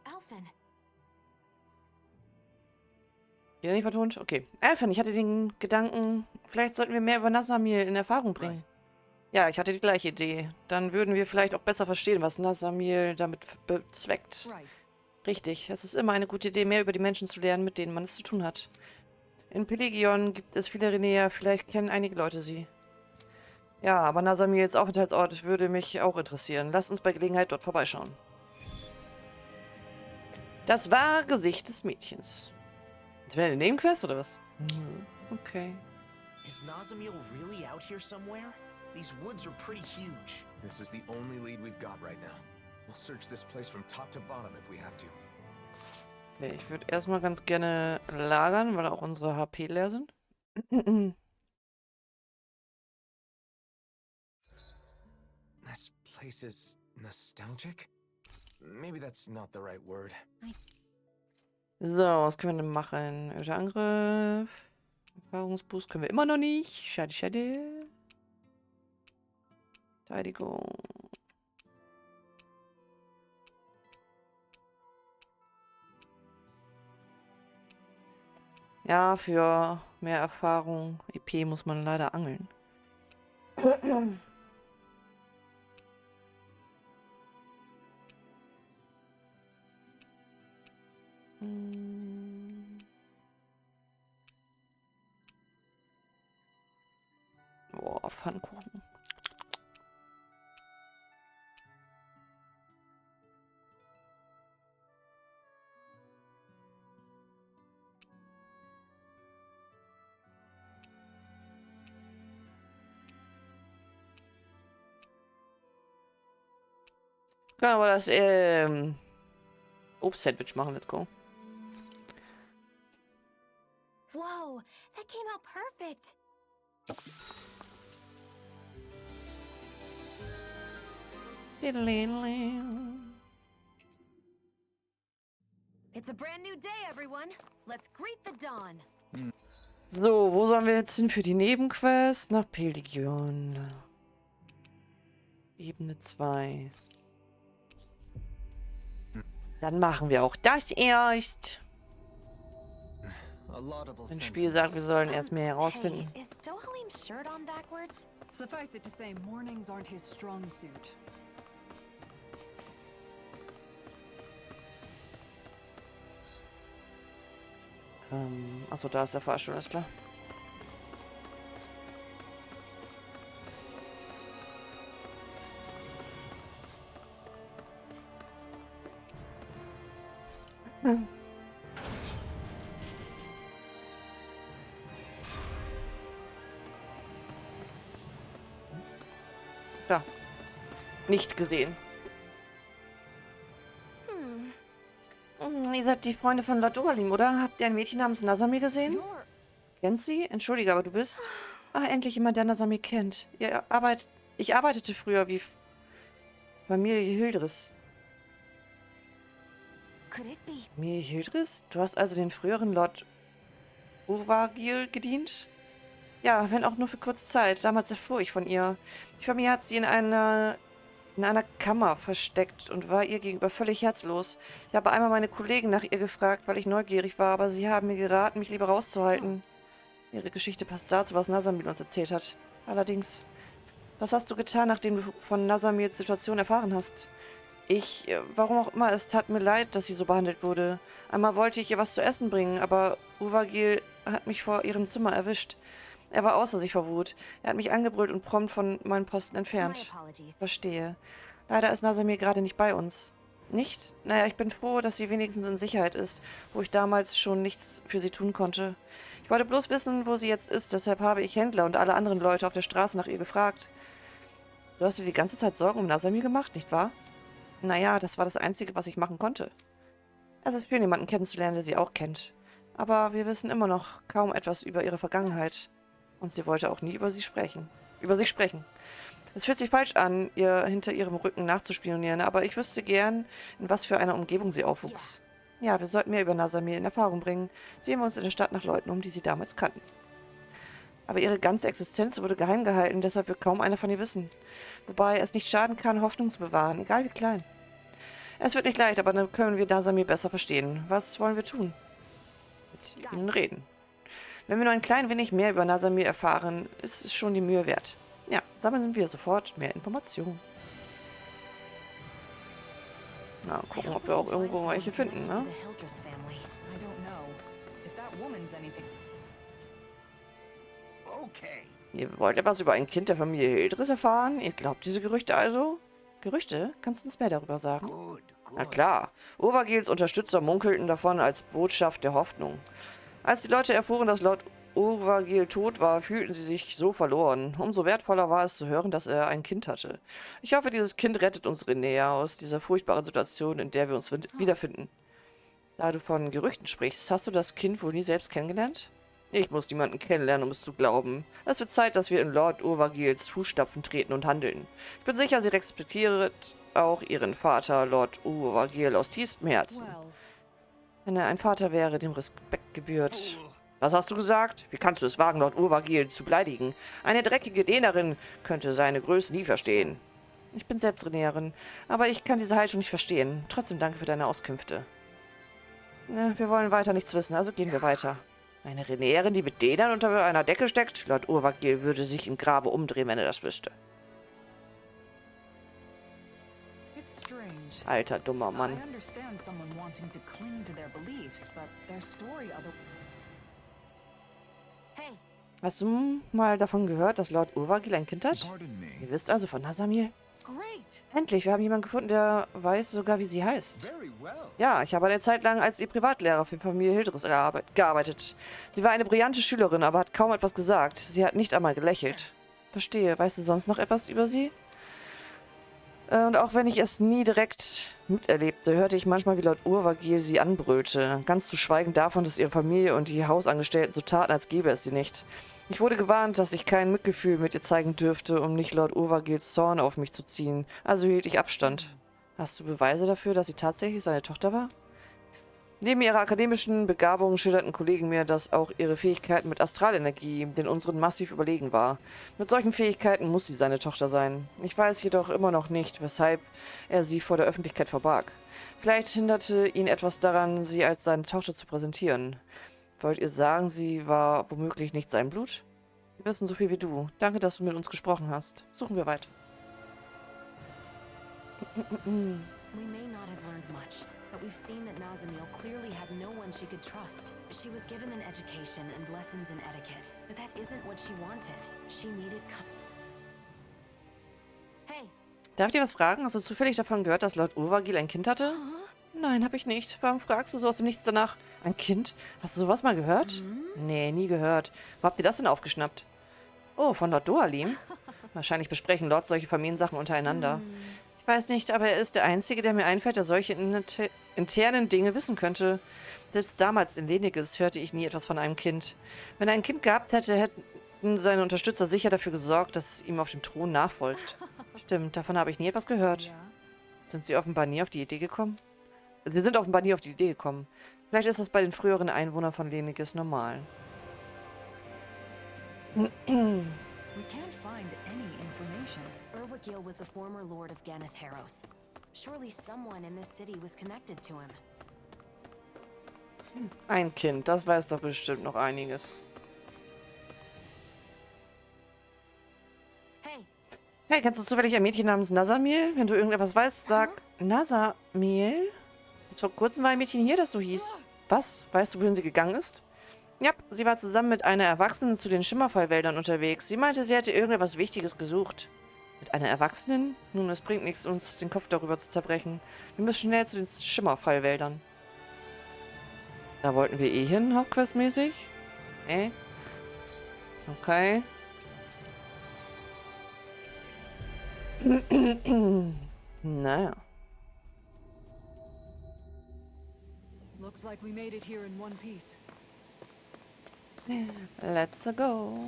Elfin. Wieder nicht vertont? Okay. Elfin, ich hatte den Gedanken, vielleicht sollten wir mehr über Nasamir in Erfahrung bringen. Ja, ich hatte die gleiche Idee. Dann würden wir vielleicht auch besser verstehen, was Nasamir damit bezweckt. Richtig, es ist immer eine gute Idee, mehr über die Menschen zu lernen, mit denen man es zu tun hat. In Pelegion gibt es viele Renäer, vielleicht kennen einige Leute sie. Ja, aber Nasamirs Aufenthaltsort würde mich auch interessieren. Lasst uns bei Gelegenheit dort vorbeischauen. Das wahre Gesicht des Mädchens. Ist wieder eine Nebenquest oder was? Okay. Is Nazamil really out here somewhere? These woods are pretty huge. This is the only lead we've got right now. We'll search this place from top to bottom if we have to. Okay, ich würde erstmal ganz gerne lagern, weil auch unsere HP leer sind. This place is nostalgic? Maybe that's not the right word. So, was können wir denn machen? Öder Angriff. Erfahrungsboost können wir immer noch nicht. Schade, schade. Verteidigung. Ja, für mehr Erfahrung, EP muss man leider angeln. Boah, Pfannkuchen. Können aber das Obst-Sandwich machen, let's go. Whoa, that came out perfect. It's a brand new day, everyone. Let's greet the dawn. So, wo sollen wir jetzt hin für die Nebenquest? Nach Pelegion. Ebene 2. Dann machen wir auch das erst. Ein Spiel sagt, wir sollen erst mehr herausfinden. Hey, is Dohalim's shirt on backwards? Suffice it to say, mornings aren't his strong suit. Achso, da ist der Fahrstuhl, alles klar. Ja. Nicht gesehen. ihr seid die Freunde von Lord Doralim, oder? Habt ihr ein Mädchen namens Nazami gesehen? You're... Kennst sie? Entschuldige, aber du bist... Ah, endlich jemand, der Nazami kennt. Ich arbeitete früher wie Familie Hildris. Could it be? Familie Hildris? Du hast also den früheren Lord Urvagil gedient? Ja, wenn auch nur für kurze Zeit. Damals erfuhr ich von ihr. Die Familie hat sie in einer Kammer versteckt und war ihr gegenüber völlig herzlos. Ich habe einmal meine Kollegen nach ihr gefragt, weil ich neugierig war, aber sie haben mir geraten, mich lieber rauszuhalten. Ihre Geschichte passt dazu, was Nazamil uns erzählt hat. Allerdings, was hast du getan, nachdem du von Nazamils Situation erfahren hast? Warum auch immer, es tat mir leid, dass sie so behandelt wurde. Einmal wollte ich ihr was zu essen bringen, aber Urvagil hat mich vor ihrem Zimmer erwischt. Er war außer sich vor Wut. Er hat mich angebrüllt und prompt von meinem Posten entfernt. Verstehe. Leider ist Nazamil gerade nicht bei uns. Nicht? Naja, ich bin froh, dass sie wenigstens in Sicherheit ist, wo ich damals schon nichts für sie tun konnte. Ich wollte bloß wissen, wo sie jetzt ist, deshalb habe ich Händler und alle anderen Leute auf der Straße nach ihr gefragt. Du hast dir die ganze Zeit Sorgen um Nazamil gemacht, nicht wahr? Naja, das war das Einzige, was ich machen konnte. Es ist schön, jemanden kennenzulernen, der sie auch kennt. Aber wir wissen immer noch kaum etwas über ihre Vergangenheit. Und sie wollte auch nie über sich sprechen. Es fühlt sich falsch an, ihr hinter ihrem Rücken nachzuspionieren, aber ich wüsste gern, in was für einer Umgebung sie aufwuchs. Ja, wir sollten mehr über Nazamil in Erfahrung bringen. Sehen wir uns in der Stadt nach Leuten um, die sie damals kannten. Aber ihre ganze Existenz wurde geheim gehalten, deshalb wird kaum einer von ihr wissen. Wobei es nicht schaden kann, Hoffnung zu bewahren, egal wie klein. Es wird nicht leicht, aber dann können wir Nazamil besser verstehen. Was wollen wir tun? Mit ihnen reden. Wenn wir nur ein klein wenig mehr über Nazamil erfahren, ist es schon die Mühe wert. Ja, sammeln wir sofort mehr Informationen. Na, gucken, ob wir auch irgendwo welche finden, ne? I don't know. If that woman's anything... Okay. Ihr wollt etwas über ein Kind der Familie Hildris erfahren? Ihr glaubt diese Gerüchte also? Gerüchte? Kannst du uns mehr darüber sagen? Good, Na good. klar. Urvagils Unterstützer munkelten davon als Botschaft der Hoffnung. Als die Leute erfuhren, dass Lord Urvagil tot war, fühlten sie sich so verloren. Umso wertvoller war es zu hören, dass er ein Kind hatte. Ich hoffe, dieses Kind rettet uns Renea aus dieser furchtbaren Situation, in der wir uns wiederfinden. Da du von Gerüchten sprichst, hast du das Kind wohl nie selbst kennengelernt? Ich muss niemanden kennenlernen, um es zu glauben. Es wird Zeit, dass wir in Lord Urvagils Fußstapfen treten und handeln. Ich bin sicher, sie respektiert auch ihren Vater, Lord Urvagil, aus tiefstem Herzen. Well, Wenn er ein Vater wäre, dem Respekt gebührt. Was hast du gesagt? Wie kannst du es wagen, Lord Urvagil zu beleidigen? Eine dreckige Dienerin könnte seine Größe nie verstehen. Ich bin selbst Renerin, aber ich kann diese Haltung nicht verstehen. Trotzdem danke für deine Auskünfte. Wir wollen weiter nichts wissen, also gehen wir weiter. Eine Renerin, die mit Dienern unter einer Decke steckt? Lord Urvagil würde sich im Grabe umdrehen, wenn er das wüsste. it's strange. Alter, dummer I Mann. understand someone wanting to cling to their beliefs, but their story other... Hey, Hast du mal davon gehört, dass Lord Urvagil ein Kind hat? Pardon me. Ihr wisst also von Nazamil? Great! Endlich, wir haben jemanden gefunden, der weiß sogar, wie sie heißt. Very well. Ja, ich habe eine Zeit lang als ihr Privatlehrer für Familie Hildris gearbeitet. Sie war eine brillante Schülerin, aber hat kaum etwas gesagt. Sie hat nicht einmal gelächelt. Verstehe. Weißt du sonst noch etwas über sie? Und auch wenn ich es nie direkt miterlebte, hörte ich manchmal, wie Lord Urvagil sie anbrüllte. Ganz zu schweigen davon, dass ihre Familie und die Hausangestellten so taten, als gäbe es sie nicht. Ich wurde gewarnt, dass ich kein Mitgefühl mit ihr zeigen dürfte, um nicht Lord Urvagils Zorn auf mich zu ziehen. Also hielt ich Abstand. Hast du Beweise dafür, dass sie tatsächlich seine Tochter war? Neben ihrer akademischen Begabung schilderten Kollegen mir, dass auch ihre Fähigkeiten mit Astralenergie den unseren massiv überlegen war. Mit solchen Fähigkeiten muss sie seine Tochter sein. Ich weiß jedoch immer noch nicht, weshalb er sie vor der Öffentlichkeit verbarg. Vielleicht hinderte ihn etwas daran, sie als seine Tochter zu präsentieren. Wollt ihr sagen, sie war womöglich nicht sein Blut? Wir wissen so viel wie du. Danke, dass du mit uns gesprochen hast. Suchen wir weiter. we may not have learned much, but we've seen that Nazamil clearly had no one she could trust. She was given an education and lessons in etiquette, but that isn't what she wanted. She needed Hey! Darf ich dir was fragen? Hast du zufällig davon gehört, dass Lord Urvagil ein Kind hatte? Nein, hab ich nicht. Warum fragst du so aus dem Nichts danach? Ein Kind? Hast du sowas mal gehört? Nee, nie gehört. Wo habt ihr das denn aufgeschnappt? Oh, von Lord Doralim? Wahrscheinlich besprechen Lords solche Familiensachen untereinander. Ich weiß nicht, aber er ist der Einzige, der mir einfällt, der solche internen Dinge wissen könnte. Selbst damals in Lenigis hörte ich nie etwas von einem Kind. Wenn er ein Kind gehabt hätte, hätten seine Unterstützer sicher dafür gesorgt, dass es ihm auf dem Thron nachfolgt. Stimmt, davon habe ich nie etwas gehört. Ja. Sind Sie offenbar nie auf die Idee gekommen? Sie sind offenbar nie auf die Idee gekommen. Vielleicht ist das bei den früheren Einwohnern von Lenigis normal. We can't find any information. Urwagil was the former lord of Ganeth Harrows. Surely someone in this city was connected to him. Ein Kind, das weiß doch bestimmt noch einiges. Hey, Hey, kennst du zufällig ein Mädchen namens Nasamil? Wenn du irgendetwas weißt, sag Nasamil? Jetzt vor kurzem war ein Mädchen hier, das so hieß. Was? Weißt du, wohin sie gegangen ist? Ja, sie war zusammen mit einer Erwachsenen zu den Schimmerfallwäldern unterwegs. Sie meinte, sie hätte irgendetwas Wichtiges gesucht. Mit einer Erwachsenen? Nun, es bringt nichts, uns den Kopf darüber zu zerbrechen. Wir müssen schnell zu den Schimmerfallwäldern. Da wollten wir eh hin, hauptquestmäßig. Okay. Naja. Looks like we made it here in one piece. Let's go.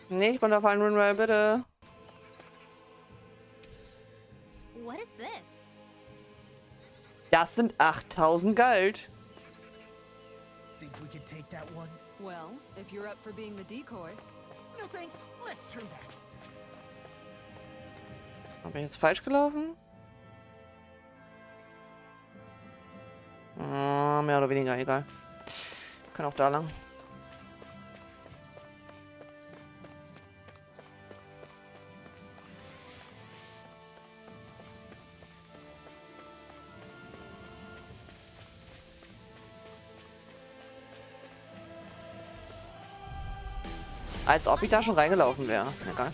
Nicht runterfallen, Runwell, bitte. What is this? Das sind 8000 Gold. Think we could take that one? Well, if you're up for being the decoy. No thanks. Let's try that. Bin ich jetzt falsch gelaufen? Mehr oder weniger, egal. Kann auch da lang. Als ob ich da schon reingelaufen wäre. Egal.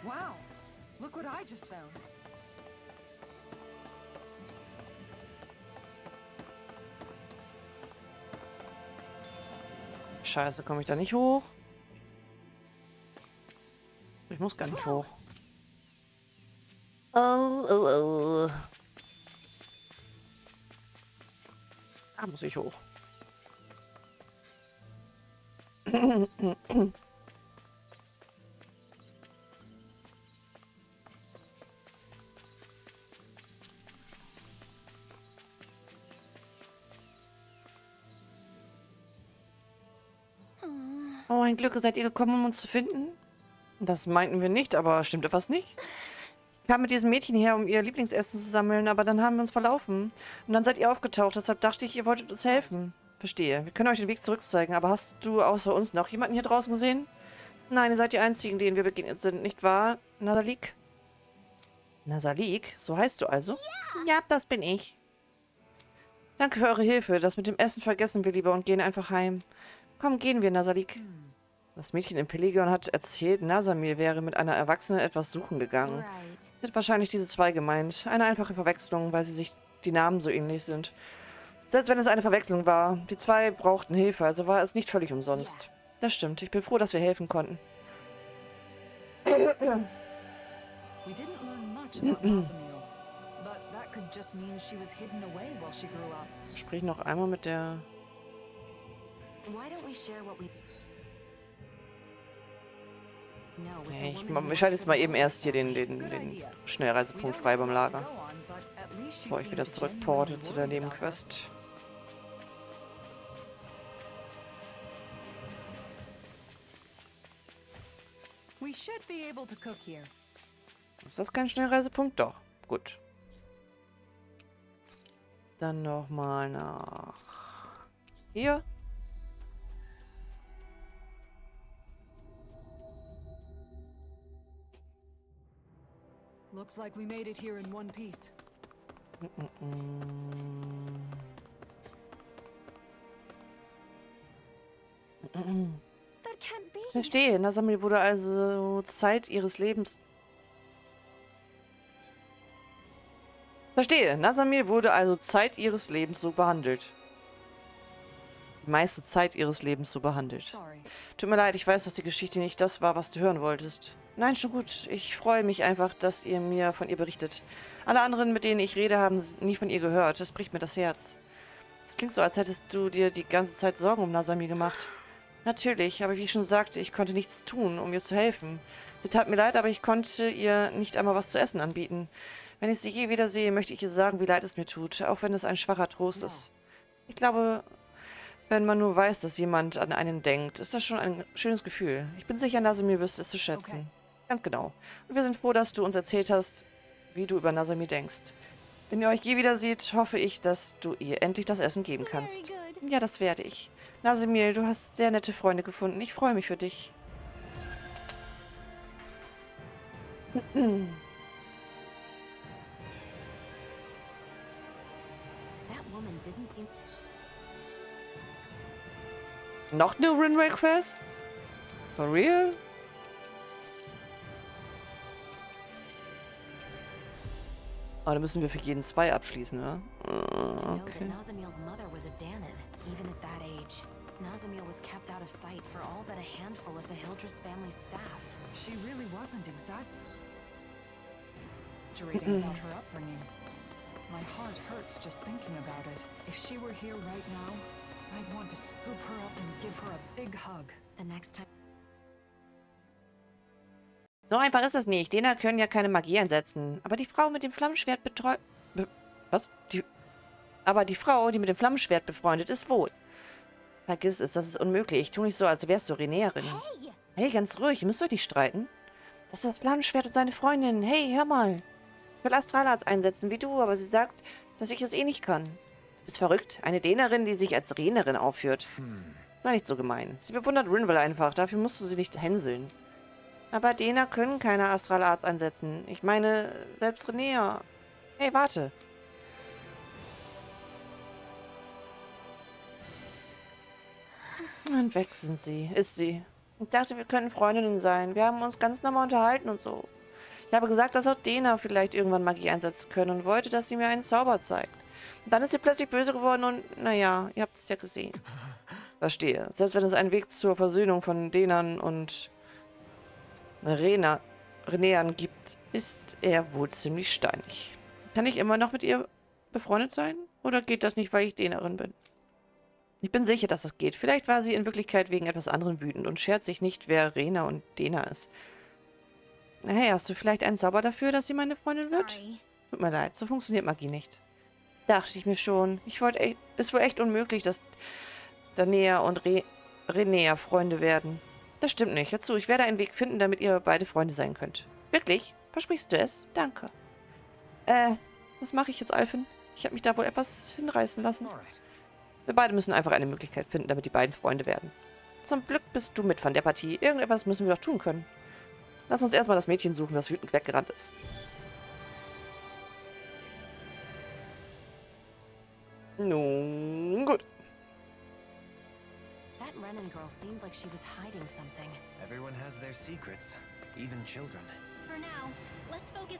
Wow, look what I just found. Scheiße, komme ich da nicht hoch? Ich muss gar nicht hoch. Oh. Da muss ich hoch. Oh, ein Glück, seid ihr gekommen, um uns zu finden? Das meinten wir nicht, aber stimmt etwas nicht? Ich kam mit diesem Mädchen her, um ihr Lieblingsessen zu sammeln, aber dann haben wir uns verlaufen. Und dann seid ihr aufgetaucht, deshalb dachte ich, ihr wolltet uns helfen. Verstehe. Wir können euch den Weg zurück zeigen, aber hast du außer uns noch jemanden hier draußen gesehen? Nein, ihr seid die Einzigen, denen wir begegnet sind, nicht wahr, Nasalik? Nasalik? So heißt du also? Ja, das bin ich. Danke für eure Hilfe. Das mit dem Essen vergessen wir lieber und gehen einfach heim. Komm, gehen wir, Nasalik. Das Mädchen im Pelegion hat erzählt, Nasamir wäre mit einer Erwachsenen etwas suchen gegangen. Sie hat wahrscheinlich diese zwei gemeint. Eine einfache Verwechslung, weil sie sich die Namen so ähnlich sind. Selbst wenn es eine Verwechslung war. Die zwei brauchten Hilfe, also war es nicht völlig umsonst. Das stimmt. Ich bin froh, dass wir helfen konnten. We didn't learn much about Nazamil, but that could just mean she was hidden away while she grew up. Sprich noch einmal mit der... Why don't we share what we... Ich schalte jetzt mal eben erst hier den Schnellreisepunkt frei beim Lager. Bevor ich wieder zurückporte zu der Nebenquest. We should be able to cook here. Ist das kein Schnellreisepunkt? Doch. Gut. Dann nochmal nach... hier. Looks like we made it here in one piece. That can't be. Verstehe. Nazamil wurde also Zeit ihres Lebens... Verstehe. Nazamil wurde also Zeit ihres Lebens so behandelt. Die meiste Zeit ihres Lebens so behandelt. Sorry. Tut mir leid, ich weiß, dass die Geschichte nicht das war, was du hören wolltest. Nein, schon gut. Ich freue mich einfach, dass ihr mir von ihr berichtet. Alle anderen, mit denen ich rede, haben nie von ihr gehört. Das bricht mir das Herz. Es klingt so, als hättest du dir die ganze Zeit Sorgen um Nazamil gemacht. Natürlich, aber wie ich schon sagte, ich konnte nichts tun, um ihr zu helfen. Sie tat mir leid, aber ich konnte ihr nicht einmal was zu essen anbieten. Wenn ich sie je wieder sehe, möchte ich ihr sagen, wie leid es mir tut, auch wenn es ein schwacher Trost ist. Ich glaube, wenn man nur weiß, dass jemand an einen denkt, ist das schon ein schönes Gefühl. Ich bin sicher, Nazamil wüsste es zu schätzen. Okay. Ganz genau. Und wir sind froh, dass du uns erzählt hast, wie du über Nazamil denkst. Wenn ihr euch je wieder seht, hoffe ich, dass du ihr endlich das Essen geben kannst. Ja, das werde ich. Nazamil, du hast sehr nette Freunde gefunden. Ich freue mich für dich. Noch eine Rinway-Quest? For real? Oh, da müssen wir für jeden 2 abschließen, ja? Okay. Nazamil was kept out of sight for all but a handful of the Hildress family's staff. She really wasn't exaggerating about her upbringing. My heart hurts just thinking about it. If she were here right now, I'd want to scoop her up and give her a big hug. The next time. So einfach ist das nicht. Dena können ja keine Magie einsetzen. Aber die Frau mit dem Flammenschwert was? Aber die Frau, die mit dem Flammenschwert befreundet ist, wohl. Vergiss es, das ist unmöglich. Ich tue nicht so, als wärst du Renäerin. Hey, ganz ruhig, ihr müsst euch nicht streiten. Das ist das Flammenschwert und seine Freundin. Hey, hör mal. Ich will Astralarzt einsetzen wie du, aber sie sagt, dass ich es eh nicht kann. Du bist verrückt. Eine Denerin, die sich als Renerin aufführt. Sei nicht so gemein. Sie bewundert Rinwell einfach. Dafür musst du sie nicht hänseln. Aber Dener können keine Astralarzt einsetzen. Ich meine, selbst Renea. Hey, warte. Und weg sind sie. Ist sie. Ich dachte, wir können Freundinnen sein. Wir haben uns ganz normal unterhalten und so. Ich habe gesagt, dass auch Dena vielleicht irgendwann Magie einsetzen können und wollte, dass sie mir einen Zauber zeigt. Und dann ist sie plötzlich böse geworden und, naja, ihr habt es ja gesehen. Verstehe. Selbst wenn es einen Weg zur Versöhnung von Denern und Renäern gibt, ist er wohl ziemlich steinig. Kann ich immer noch mit ihr befreundet sein? Oder geht das nicht, weil ich Denerin bin? Ich bin sicher, dass das geht. Vielleicht war sie in Wirklichkeit wegen etwas anderem wütend und schert sich nicht, wer Rena und Dena ist. Hey, hast du vielleicht einen Zauber dafür, dass sie meine Freundin wird? Tut mir leid, so funktioniert Magie nicht. Dachte ich mir schon. Es war echt unmöglich, dass Danea und Renea Freunde werden. Das stimmt nicht. Hör zu, ich werde einen Weg finden, damit ihr beide Freunde sein könnt. Wirklich? Versprichst du es? Danke. Was mache ich jetzt, Alfin? Ich habe mich da wohl etwas hinreißen lassen. Wir beide müssen einfach eine Möglichkeit finden, damit die beiden Freunde werden. Zum Glück bist du mit von der Partie. Irgendetwas müssen wir doch tun können. Lass uns erstmal das Mädchen suchen, das wütend weggerannt ist. Nun gut. That Renan girl seemed like she was hiding something. Everyone has their secrets, even children. For now, let's focus.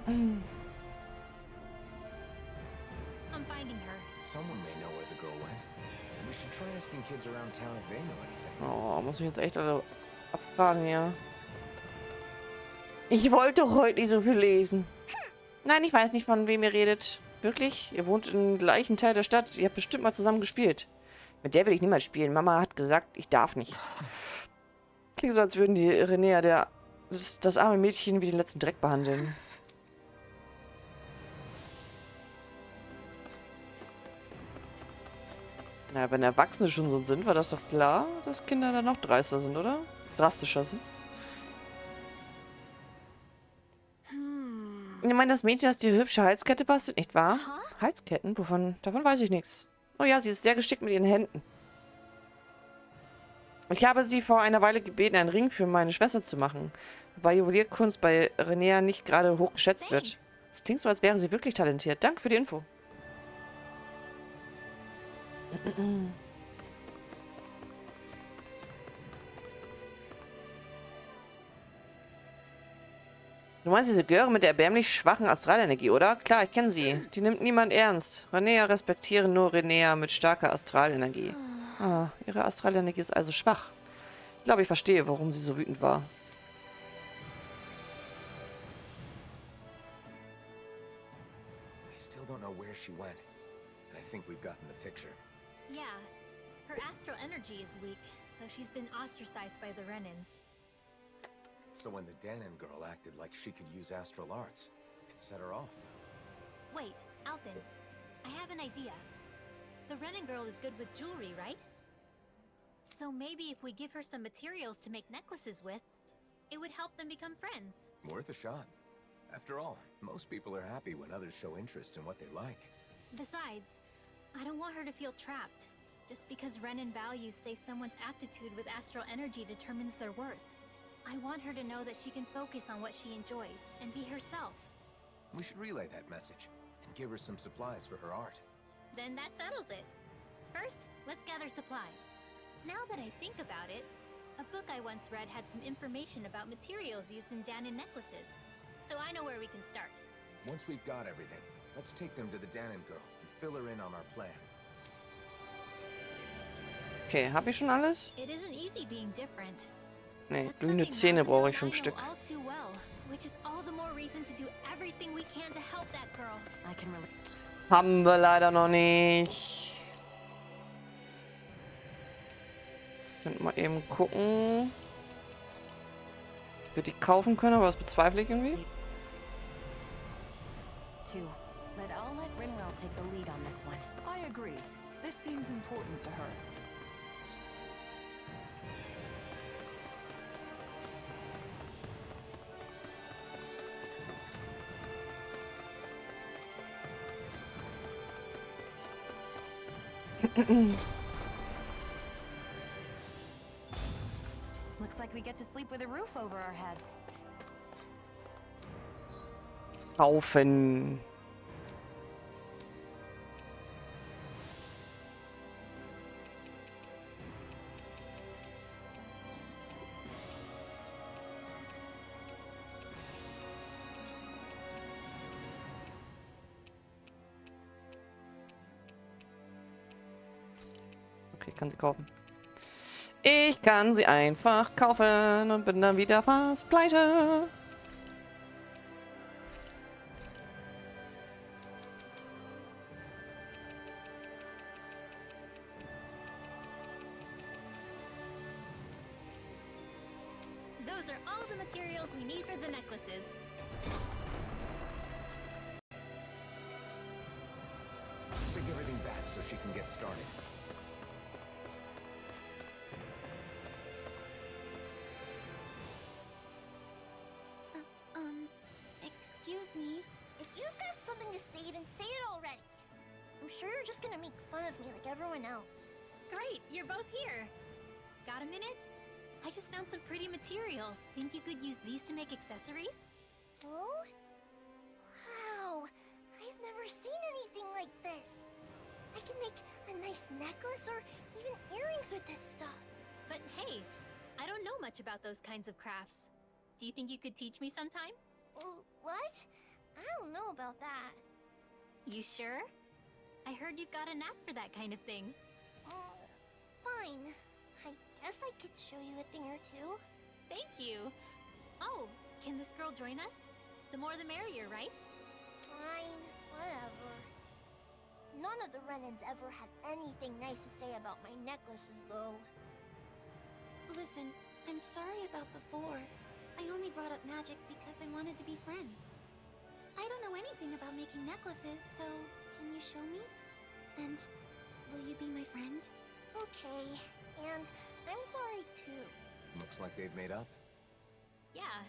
I'm finding her. Someone may know where the girl went. We should try asking kids around town if they know anything. Oh, muss ich jetzt echt alle abfragen, ja. Ich wollte doch heute nicht so viel lesen. Nein, ich weiß nicht, von wem ihr redet. Wirklich? Ihr wohnt im gleichen Teil der Stadt. Ihr habt bestimmt mal zusammen gespielt. Mit der will ich niemals spielen. Mama hat gesagt, ich darf nicht. Klingt so, als würden die Renea das arme Mädchen wie den letzten Dreck behandeln. Na, wenn Erwachsene schon so sind, war das doch klar, dass Kinder dann noch dreister sind, oder? Drastischer sind. Ich meine, das Mädchen, das die hübsche Halskette bastelt, nicht wahr? Halsketten? Davon weiß ich nichts. Oh ja, sie ist sehr geschickt mit ihren Händen. Ich habe sie vor einer Weile gebeten, einen Ring für meine Schwester zu machen. Wobei Juwelierkunst bei Renea nicht gerade hoch geschätzt wird. Es klingt so, als wäre sie wirklich talentiert. Danke für die Info. Du meinst diese Göre mit der erbärmlich schwachen Astralenergie, oder? Klar, ich kenne sie. Die nimmt niemand ernst. Renea respektieren nur Renea mit starker Astralenergie. Ah, ihre Astralenergie ist also schwach. Ich glaube, ich verstehe, warum sie so wütend war. We still don't know where she went. And I think we've gotten the picture. Yeah. Her astral energy is weak, so she's been ostracized by the Renans. So when the Danon girl acted like she could use astral arts, it set her off. Wait, Alphen. I have an idea. The Renan girl is good with jewelry, right? So maybe if we give her some materials to make necklaces with, it would help them become friends. Worth a shot. After all, most people are happy when others show interest in what they like. Besides, I don't want her to feel trapped, just because Renan values say someone's aptitude with astral energy determines their worth. I want her to know that she can focus on what she enjoys and be herself. We should relay that message and give her some supplies for her art. Then that settles it. First, let's gather supplies. Now that I think about it, a book I once read had some information about materials used in Danon necklaces. So I know where we can start. Once we've got everything, let's take them to the Danon girl and fill her in on our plan. Okay, habe ich schon alles? It isn't easy being different. Nee, glühende Zähne brauche ich 5 Stück. Haben wir leider noch nicht. Können mal eben gucken. Wir die kaufen können, aber das bezweifle ich irgendwie. But I'll let Rinwell take the lead on this one. I agree. This seems important to her. Looks like we get to sleep with a roof over our heads. Kaufen. Okay, ich kann sie kaufen. Ich kann sie einfach kaufen und bin dann wieder fast pleite. Those are all the materials we need for the necklaces. Let's take everything back so she can get started. Excuse me. If you've got something to say, then say it already. I'm sure you're just gonna make fun of me like everyone else. Great, you're both here. Got a minute? I just found some pretty materials. Think you could use these to make accessories? Oh? Wow. I've never seen anything like this. I can make a nice necklace or even earrings with this stuff. But hey, I don't know much about those kinds of crafts. Do you think you could teach me sometime? What? You sure? I heard you've got a knack for that kind of thing. Fine. I guess I could show you a thing or two. Thank you. Oh, can this girl join us? The more the merrier, right? Fine, whatever. None of the Renans ever had anything nice to say about my necklaces, though. Listen, I'm sorry about before. I only brought up magic because I wanted to be friends. I don't know anything about making necklaces, so can you show me? And will you be my friend? Okay, and I'm sorry too. Looks like they've made up. Yeah.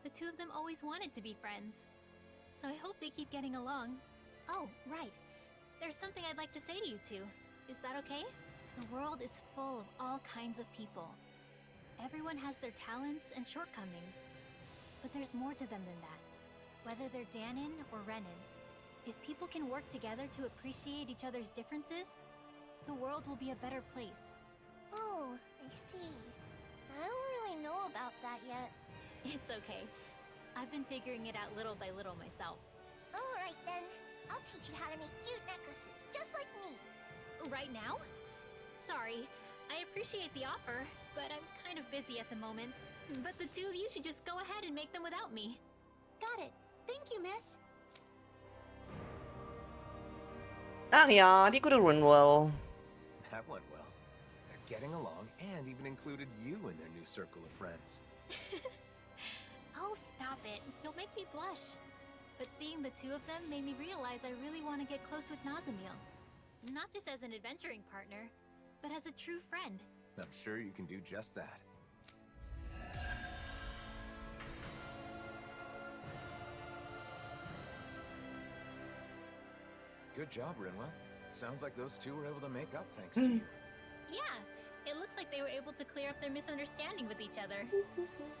The two of them always wanted to be friends. So I hope they keep getting along. Oh, right. There's something I'd like to say to you two. Is that okay? The world is full of all kinds of people. Everyone has their talents and shortcomings. But there's more to them than that. Whether they're Danon or Renan, if people can work together to appreciate each other's differences, the world will be a better place. Oh, I see. I don't really know about that yet. It's okay. I've been figuring it out little by little myself. Alright then. I'll teach you how to make cute necklaces, just like me. Right now? Sorry. I appreciate the offer, but I'm kind of busy at the moment. But the two of you should just go ahead and make them without me. Got it. Thank you, miss. Ach ja, die gute Rinwell. That went well. They're getting along and even included you in their new circle of friends. Oh, stop it. You'll make me blush. But seeing the two of them made me realize I really want to get close with Nazamil. Not just as an adventuring partner, but as a true friend. I'm sure you can do just that. Good job, Rinwell. Sounds like those two were able to make up thanks to you. Yeah, it looks like they were able to clear up their misunderstanding with each other.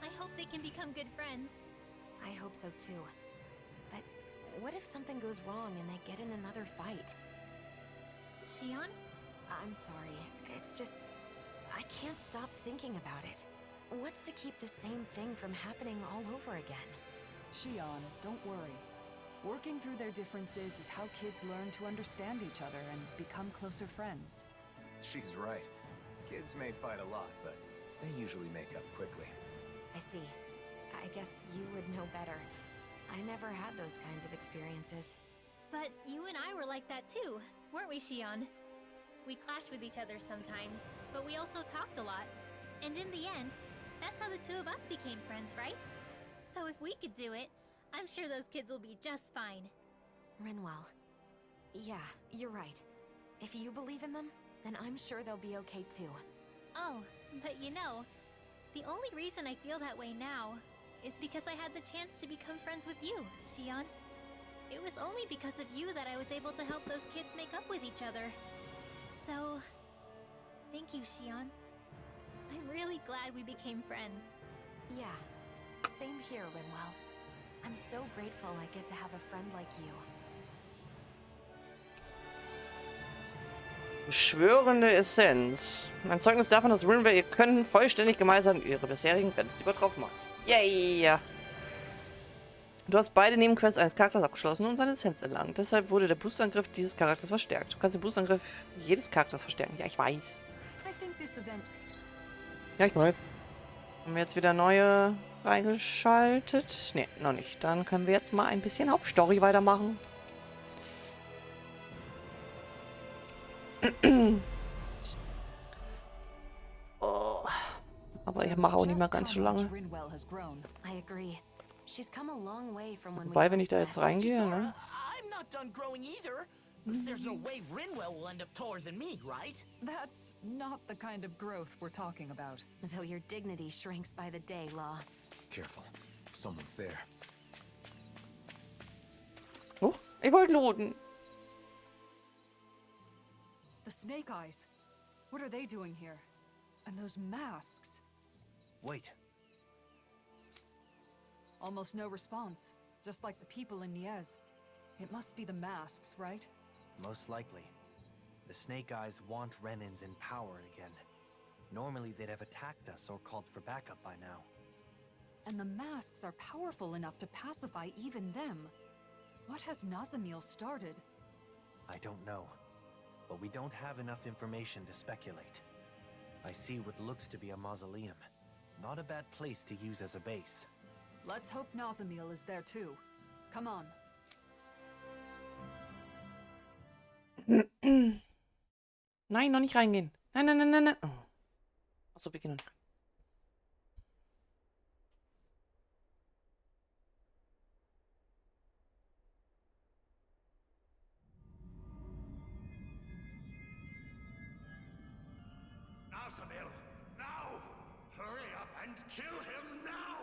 I hope they can become good friends. I hope so too. But what if something goes wrong and they get in another fight? Shion? I'm sorry. It's just... I can't stop thinking about it. What's to keep the same thing from happening all over again? Shion, don't worry. Working through their differences is how kids learn to understand each other and become closer friends. She's right. Kids may fight a lot, but they usually make up quickly. I see. I guess you would know better. I never had those kinds of experiences. But you and I were like that too, weren't we, Shion? We clashed with each other sometimes, but we also talked a lot. And in the end, that's how the two of us became friends, right? So if we could do it, I'm sure those kids will be just fine. Rinwell. Yeah, you're right. If you believe in them, then I'm sure they'll be okay too. Oh, but you know, the only reason I feel that way now is because I had the chance to become friends with you, Shion. It was only because of you that I was able to help those kids make up with each other. So, thank you, Shion. I'm really glad we became friends. Yeah, same here, Rinwell. I'm so grateful I get to have a friend like you. Beschwörende Essenz. Ein Zeugnis davon, dass Rinwell ihr Können vollständig gemeistert und ihre bisherigen Grenzen übertroffen hat. Yay! Du hast beide Nebenquests eines Charakters abgeschlossen und seine Essenz erlangt. Deshalb wurde der Boostangriff dieses Charakters verstärkt. Du kannst den Boostangriff jedes Charakters verstärken. Ja, ich weiß. Ja, ich weiß. Haben wir jetzt wieder neue freigeschaltet? Ne, noch nicht. Dann können wir jetzt mal ein bisschen Hauptstory weitermachen. Oh. Aber ich mache auch nicht mehr ganz so lange. I agree. She's come a long way from when Wobei, wenn ich da jetzt reingehe, ne? I'm not done growing either. There's no way Rinwell will end up taller than me, right? That's not the kind of growth we're talking about. Though your dignity shrinks by the day, Law. Careful. Someone's there. Oh, ich wollte looten. The Snake Eyes. What are they doing here? And those masks. Wait. Almost no response. Just like the people in Niez. It must be the masks, right? Most likely. The Snake Eyes want Renans in power again. Normally they'd have attacked us or called for backup by now. And the masks are powerful enough to pacify even them. What has Nazamil started? I don't know, but we don't have enough information to speculate. I see what looks to be a mausoleum. Not a bad place to use as a base. Let's hope Nazamil is there too. Come on. Nein, noch nicht reingehen. Nein, nein, nein, nein, nein. Oh. Achso, wir gehen noch nicht rein. Nazamil, now! Hurry up and kill him now!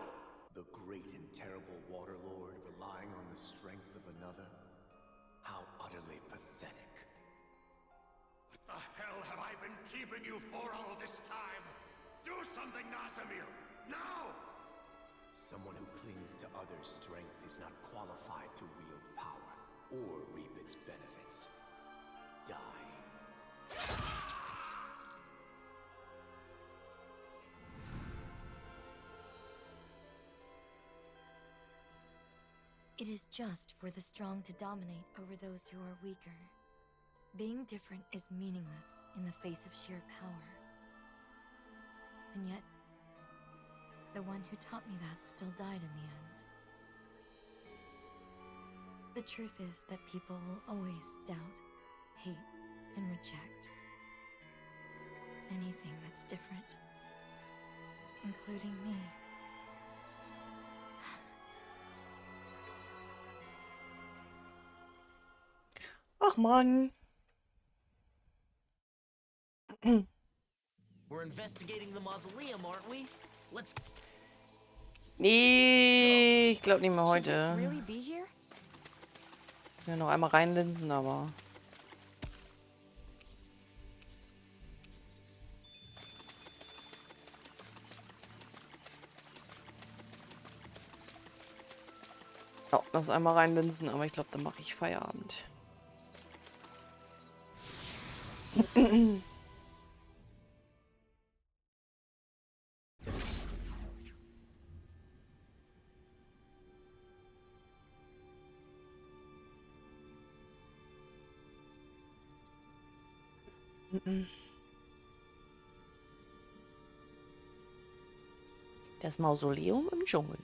The great and terrible Water Lord relying on the strength of another? How utterly pathetic. What the hell have I been keeping you for all this time? Do something, Nazamil! Now! Someone who clings to others' strength is not qualified to wield power or reap its benefits. Die. It is just for the strong to dominate over those who are weaker. Being different is meaningless in the face of sheer power. And yet, the one who taught me that still died in the end. The truth is that people will always doubt, hate, and reject anything that's different, including me. Ach Mann. We're investigating the mausoleum, aren't we? Let's. Nee, ich glaube nicht mehr Should this heute. really be here? Ich will noch einmal reinlinsen, aber... Ja, lass einmal reinlinsen, aber ich glaube, dann mache ich Feierabend. Das Mausoleum im Dschungel.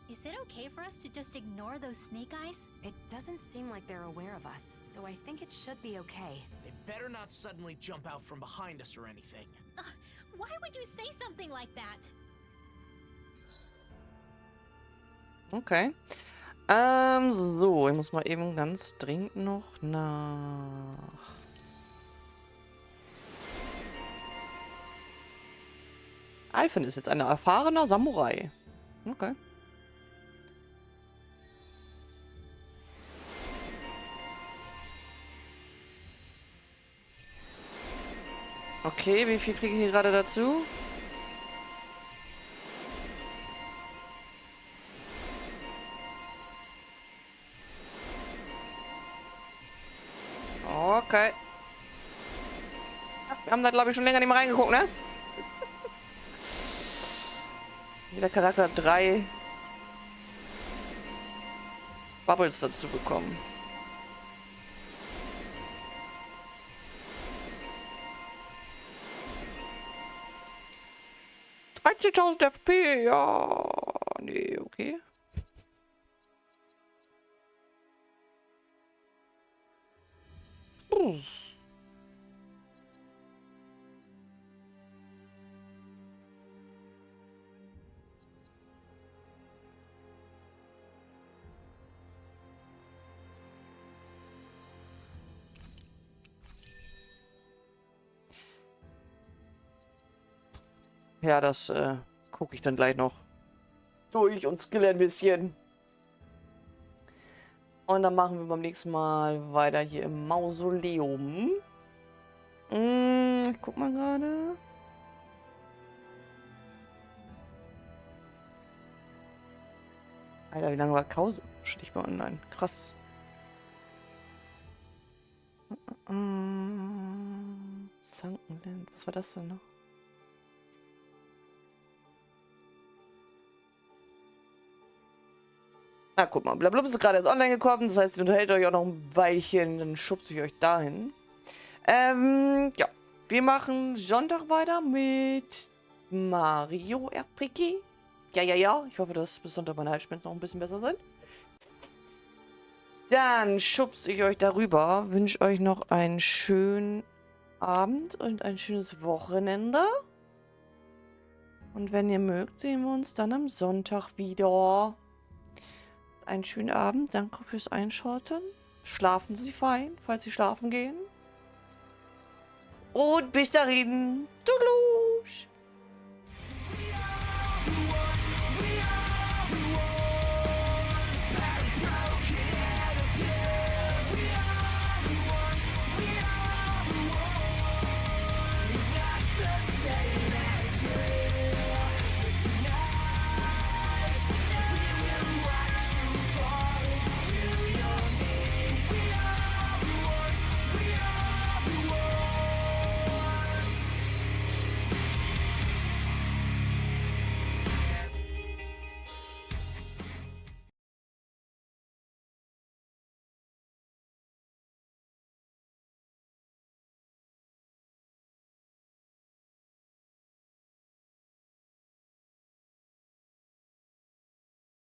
Is it okay for us to just ignore those snake eyes? It doesn't seem like they're aware of us, so I think it should be okay. They better not suddenly jump out from behind us or anything. Why would you say something like that? Okay. So, ich muss mal eben ganz dringend noch nach... Alphen ist jetzt ein erfahrener Samurai. Okay. Okay, wie viel kriege ich hier gerade dazu? Okay. Wir haben da, glaube ich, schon länger nicht mehr reingeguckt, ne? Jeder Charakter hat 3 Bubbles dazu bekommen. FP, ja. Nee, okay. Ja, das gucke ich dann gleich noch durch und skille ein bisschen. Und dann machen wir beim nächsten Mal weiter hier im Mausoleum. Ich guck mal gerade. Alter, wie lange war Krause? Steht mal online. Krass. Sunkenland. Was war das denn noch? Na, guck mal. Blablub ist gerade erst online gekommen. Das heißt, ihr unterhält euch auch noch ein Weilchen. Dann schubse ich euch dahin. Ja. Wir machen Sonntag weiter mit Mario RPG. Ja. Ich hoffe, dass bis Sonntag meine Halsschmerzen noch ein bisschen besser sind. Dann schubse ich euch darüber. Wünsche euch noch einen schönen Abend und ein schönes Wochenende. Und wenn ihr mögt, sehen wir uns dann am Sonntag wieder. Einen schönen Abend. Danke fürs Einschalten. Schlafen Sie fein, falls Sie schlafen gehen. Und bis dahin. Tudelu!